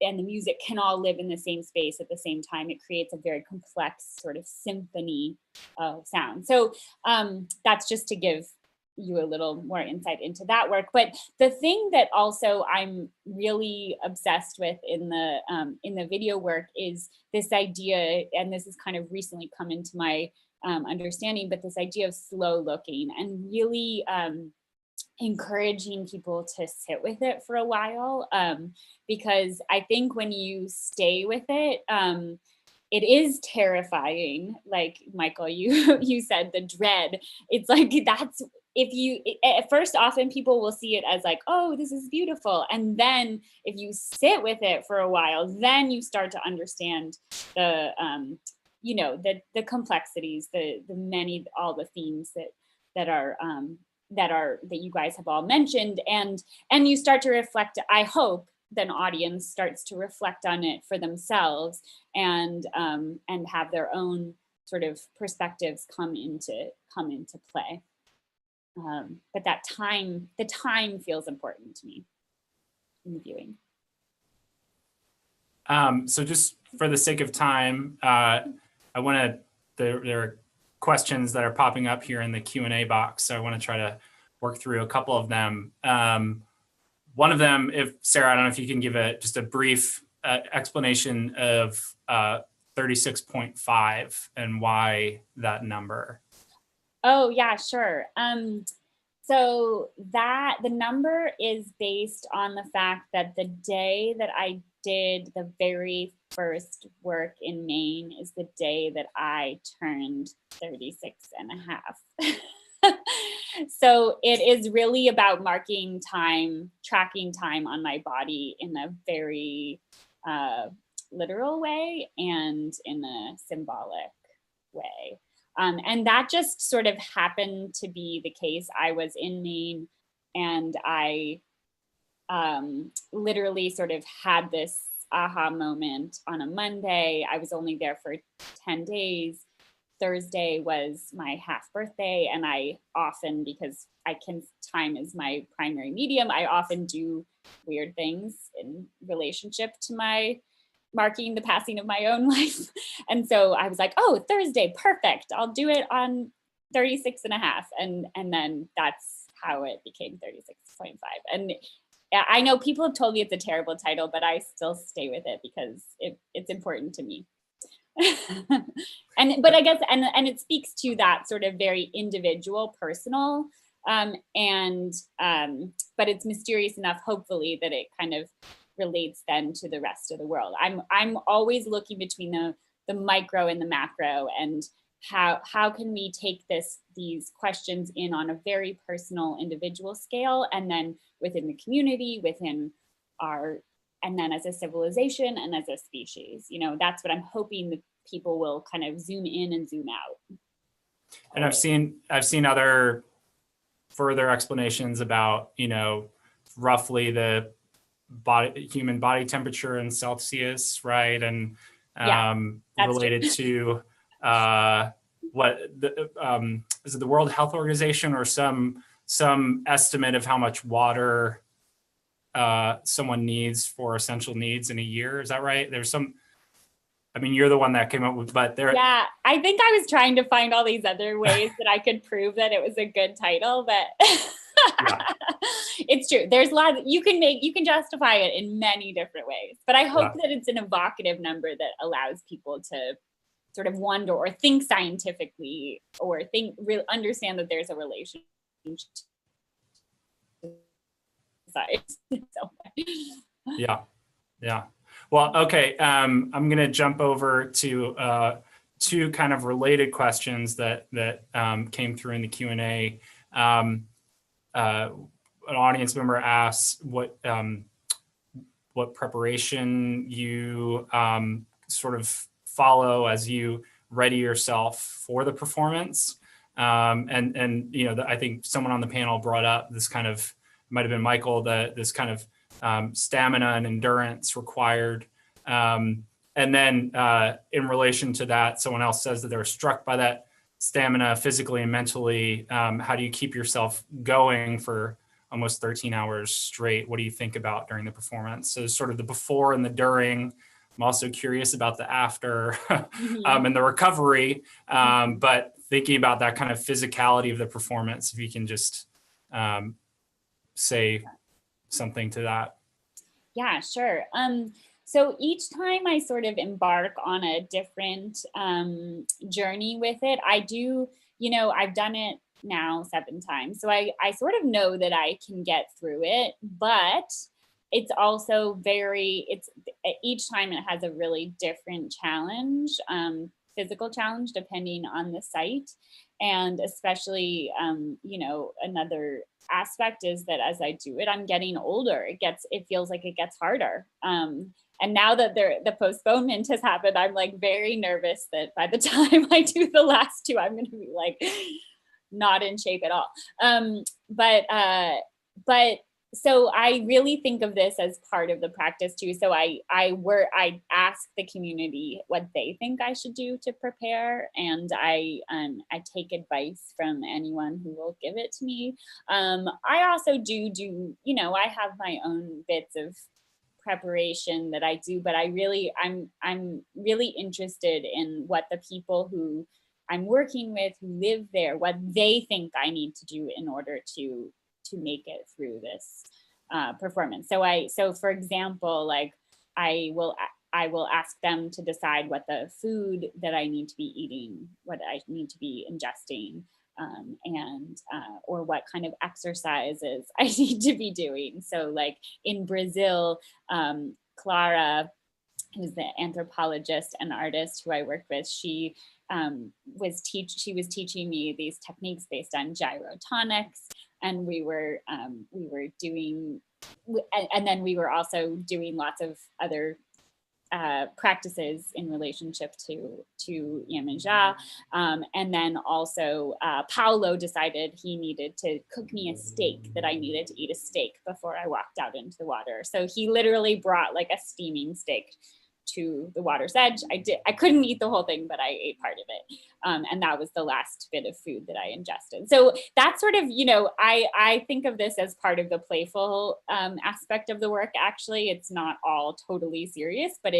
and the music can all live in the same space at the same time. It creates a very complex sort of symphony of sound. So that's just to give you a little more insight into that work. But the thing that also I'm really obsessed with in the video work is this idea, and this has kind of recently come into my understanding, but this idea of slow looking and really encouraging people to sit with it for a while, because I think when you stay with it, it is terrifying. Like Michael, you said, the dread. It's like that's, at first often people will see it as like, oh, this is beautiful. And then if you sit with it for a while, then you start to understand the, you know, the complexities, all the themes that you guys have all mentioned. And you start to reflect, I hope, then audience starts to reflect on it for themselves and have their own sort of perspectives come into play. But the time feels important to me in the viewing. So just for the sake of time, there are questions that are popping up here in the Q&A box. So I want to try to work through a couple of them. One of them, if Sarah, I don't know if you can give just a brief explanation of 36.5 and why that number. Oh yeah, sure. So the number is based on the fact that the day that I did the very first work in Maine is the day that I turned 36 and a half. So it is really about marking time, tracking time on my body in a very literal way and in a symbolic way. And that just sort of happened to be the case. I was in Maine, and I literally sort of had this aha moment on a Monday. I was only there for 10 days. Thursday was my half birthday, and I often, because time is my primary medium, I often do weird things in relationship to my marking the passing of my own life. And so I was like, oh, Thursday, perfect. I'll do it on 36 and a half. And then that's how it became 36.5. And I know people have told me it's a terrible title, but I still stay with it because it's important to me. But I guess, and it speaks to that sort of very individual, personal, but it's mysterious enough, hopefully, that it kind of relates then to the rest of the world. I'm always looking between the micro and the macro, and how can we take these questions in on a very personal, individual scale, and then within the community, and then as a civilization and as a species. That's what I'm hoping that people will kind of zoom in and zoom out. And I've seen other further explanations about, roughly the human body temperature in Celsius, right? And related to is it the World Health Organization or some estimate of how much water someone needs for essential needs in a year? Is that right? You're the one that came up with, but there. Yeah, I think I was trying to find all these other ways that I could prove that it was a good title, but it's true. There's a lot you can justify it in many different ways, but I hope that it's an evocative number that allows people to sort of wonder or think scientifically, or understand that there's a relationship. Yeah. Well, okay. I'm going to jump over to two kind of related questions that came through in the Q&A. An audience member asks what preparation you sort of follow as you ready yourself for the performance. I think someone on the panel brought up this kind of, might have been Michael, this kind of stamina and endurance required. And then in relation to that, someone else says that they were struck by that stamina physically and mentally. How do you keep yourself going for almost 13 hours straight? What do you think about during the performance? So sort of the before and the during. I'm also curious about the after and the recovery, but thinking about that kind of physicality of the performance, if you can just say something to that. Yeah, sure. So each time I sort of embark on a different journey with it, I do, I've done it now 7 times. So I sort of know that I can get through it, but it's also each time it has a really different challenge, physical challenge, depending on the site. And especially, another aspect is that as I do it, I'm getting older. It feels like it gets harder. And now that the postponement has happened, I'm like very nervous that by the time I do the last 2, I'm going to be like not in shape at all. But so I really think of this as part of the practice too. So I ask the community what they think I should do to prepare, and I take advice from anyone who will give it to me. I also do I have my own bits of preparation that I do, but I'm really interested in what the people who I'm working with, who live there, what they think I need to do in order to make it through this performance. So for example, like I will ask them to decide what the food that I need to be eating, what I need to be ingesting, or what kind of exercises I need to be doing. So like in Brazil, Clara, who's the anthropologist and artist who I worked with, she was teaching me these techniques based on gyrotonics, and we were doing, and then we were also doing lots of other practices in relationship to Yamanja. And then also Paolo decided he needed to cook me a steak, that I needed to eat a steak before I walked out into the water. So he literally brought like a steaming steak to the water's edge. I couldn't eat the whole thing, but I ate part of it. And that was the last bit of food that I ingested. So that's sort of, you know, I think of this as part of the playful aspect of the work. Actually, it's not all totally serious, but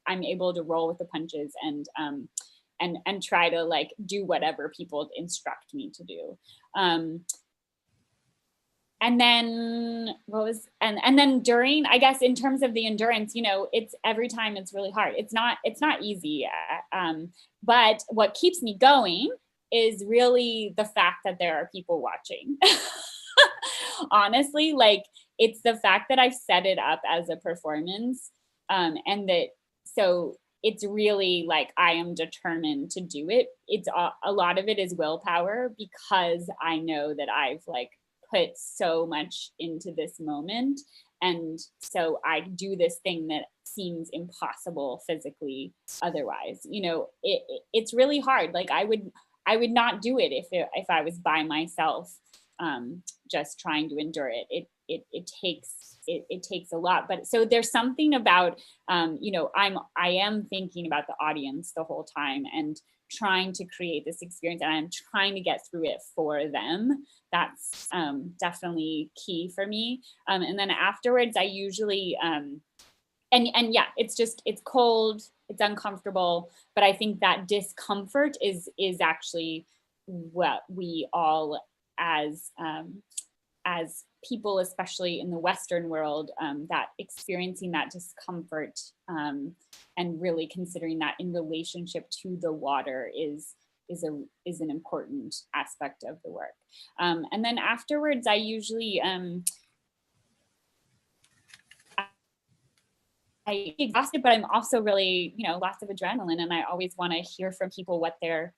I'm able to roll with the punches and try to like do whatever people instruct me to do. And then and then during, I guess, in terms of the endurance, you know, it's every time it's really hard. It's not easy. But what keeps me going is really the fact that there are people watching. Honestly, like it's the fact that I've set it up as a performance, and that so it's really like I am determined to do it. It's a lot of it is willpower, because I know that I've like put so much into this moment. And so I do this thing that seems impossible physically otherwise. You know, it's really hard. Like I would not do it if I was by myself, just trying to endure it. It takes a lot. But so there's something about, you know, I am thinking about the audience the whole time and trying to create this experience, and I'm trying to get through it for them. That's definitely key for me. And then afterwards, I usually, and yeah, it's cold, it's uncomfortable, but I think that discomfort is actually what we all as people, especially in the Western world, that experiencing that discomfort and really considering that in relationship to the water is an important aspect of the work. And then afterwards, I usually I exhausted, but I'm also really, you know, lots of adrenaline, and I always want to hear from people what their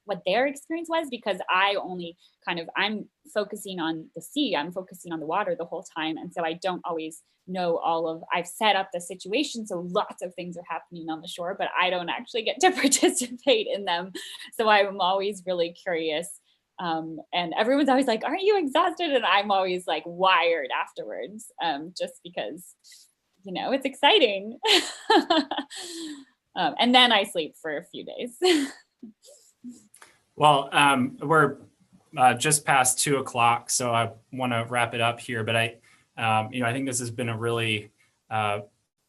experience was, because I'm focusing on the sea, I'm focusing on the water the whole time, and so I don't always know I've set up the situation, so lots of things are happening on the shore, but I don't actually get to participate in them. So I'm always really curious. And everyone's always like, aren't you exhausted? And I'm always like wired afterwards, just because, you know, it's exciting. And then I sleep for a few days. Well, we're just past 2:00, so I want to wrap it up here. But I think this has been a really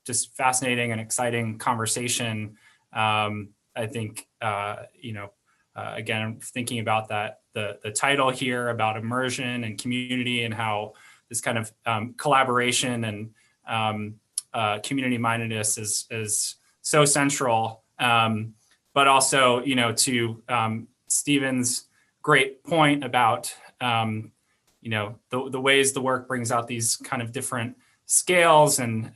just fascinating and exciting conversation. I think, again, thinking about the title here about immersion and community, and how this kind of collaboration and community mindedness is so central, but also, you know, to Stephen's great point about, you know, the ways the work brings out these kind of different scales and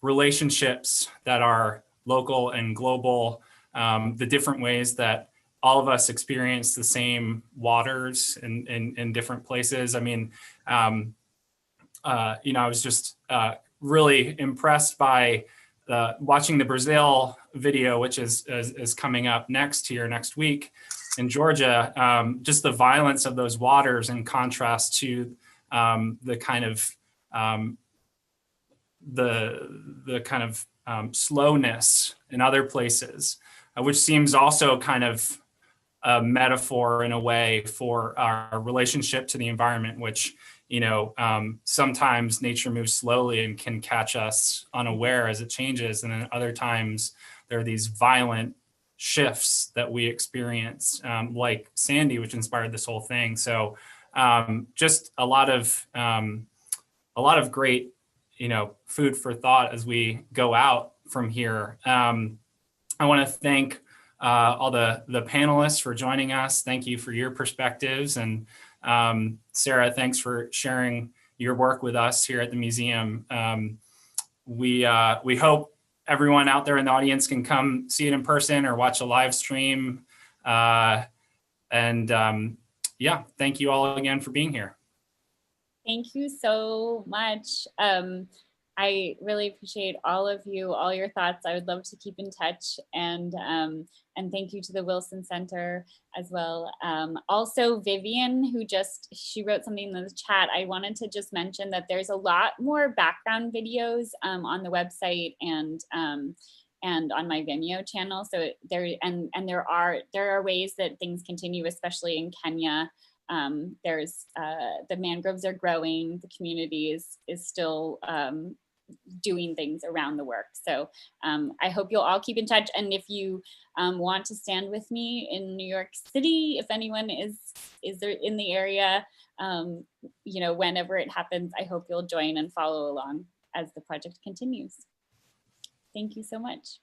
relationships that are local and global, the different ways that all of us experience the same waters in different places. I mean, I was just really impressed by watching the Brazil video, which is coming up next week in Georgia. Just the violence of those waters in contrast to the kind of slowness in other places, which seems also kind of a metaphor in a way for our relationship to the environment, which, you know, sometimes nature moves slowly and can catch us unaware as it changes. And then other times there are these violent shifts that we experience, like Sandy, which inspired this whole thing. So just a lot of great, you know, food for thought as we go out from here. I want to thank all the panelists for joining us. Thank you for your perspectives. And Sarah, thanks for sharing your work with us here at the museum. We hope everyone out there in the audience can come see it in person or watch a live stream. Yeah, thank you all again for being here. Thank you so much. I really appreciate all of you, all your thoughts. I would love to keep in touch, and thank you to the Wilson Center as well. Also, Vivian, she wrote something in the chat. I wanted to just mention that there's a lot more background videos on the website and on my Vimeo channel. So there are ways that things continue, especially in Kenya. There's the mangroves are growing. The community is still doing things around the work. So I hope you'll all keep in touch. And if you want to stand with me in New York City, if anyone is there in the area, whenever it happens, I hope you'll join and follow along as the project continues. Thank you so much.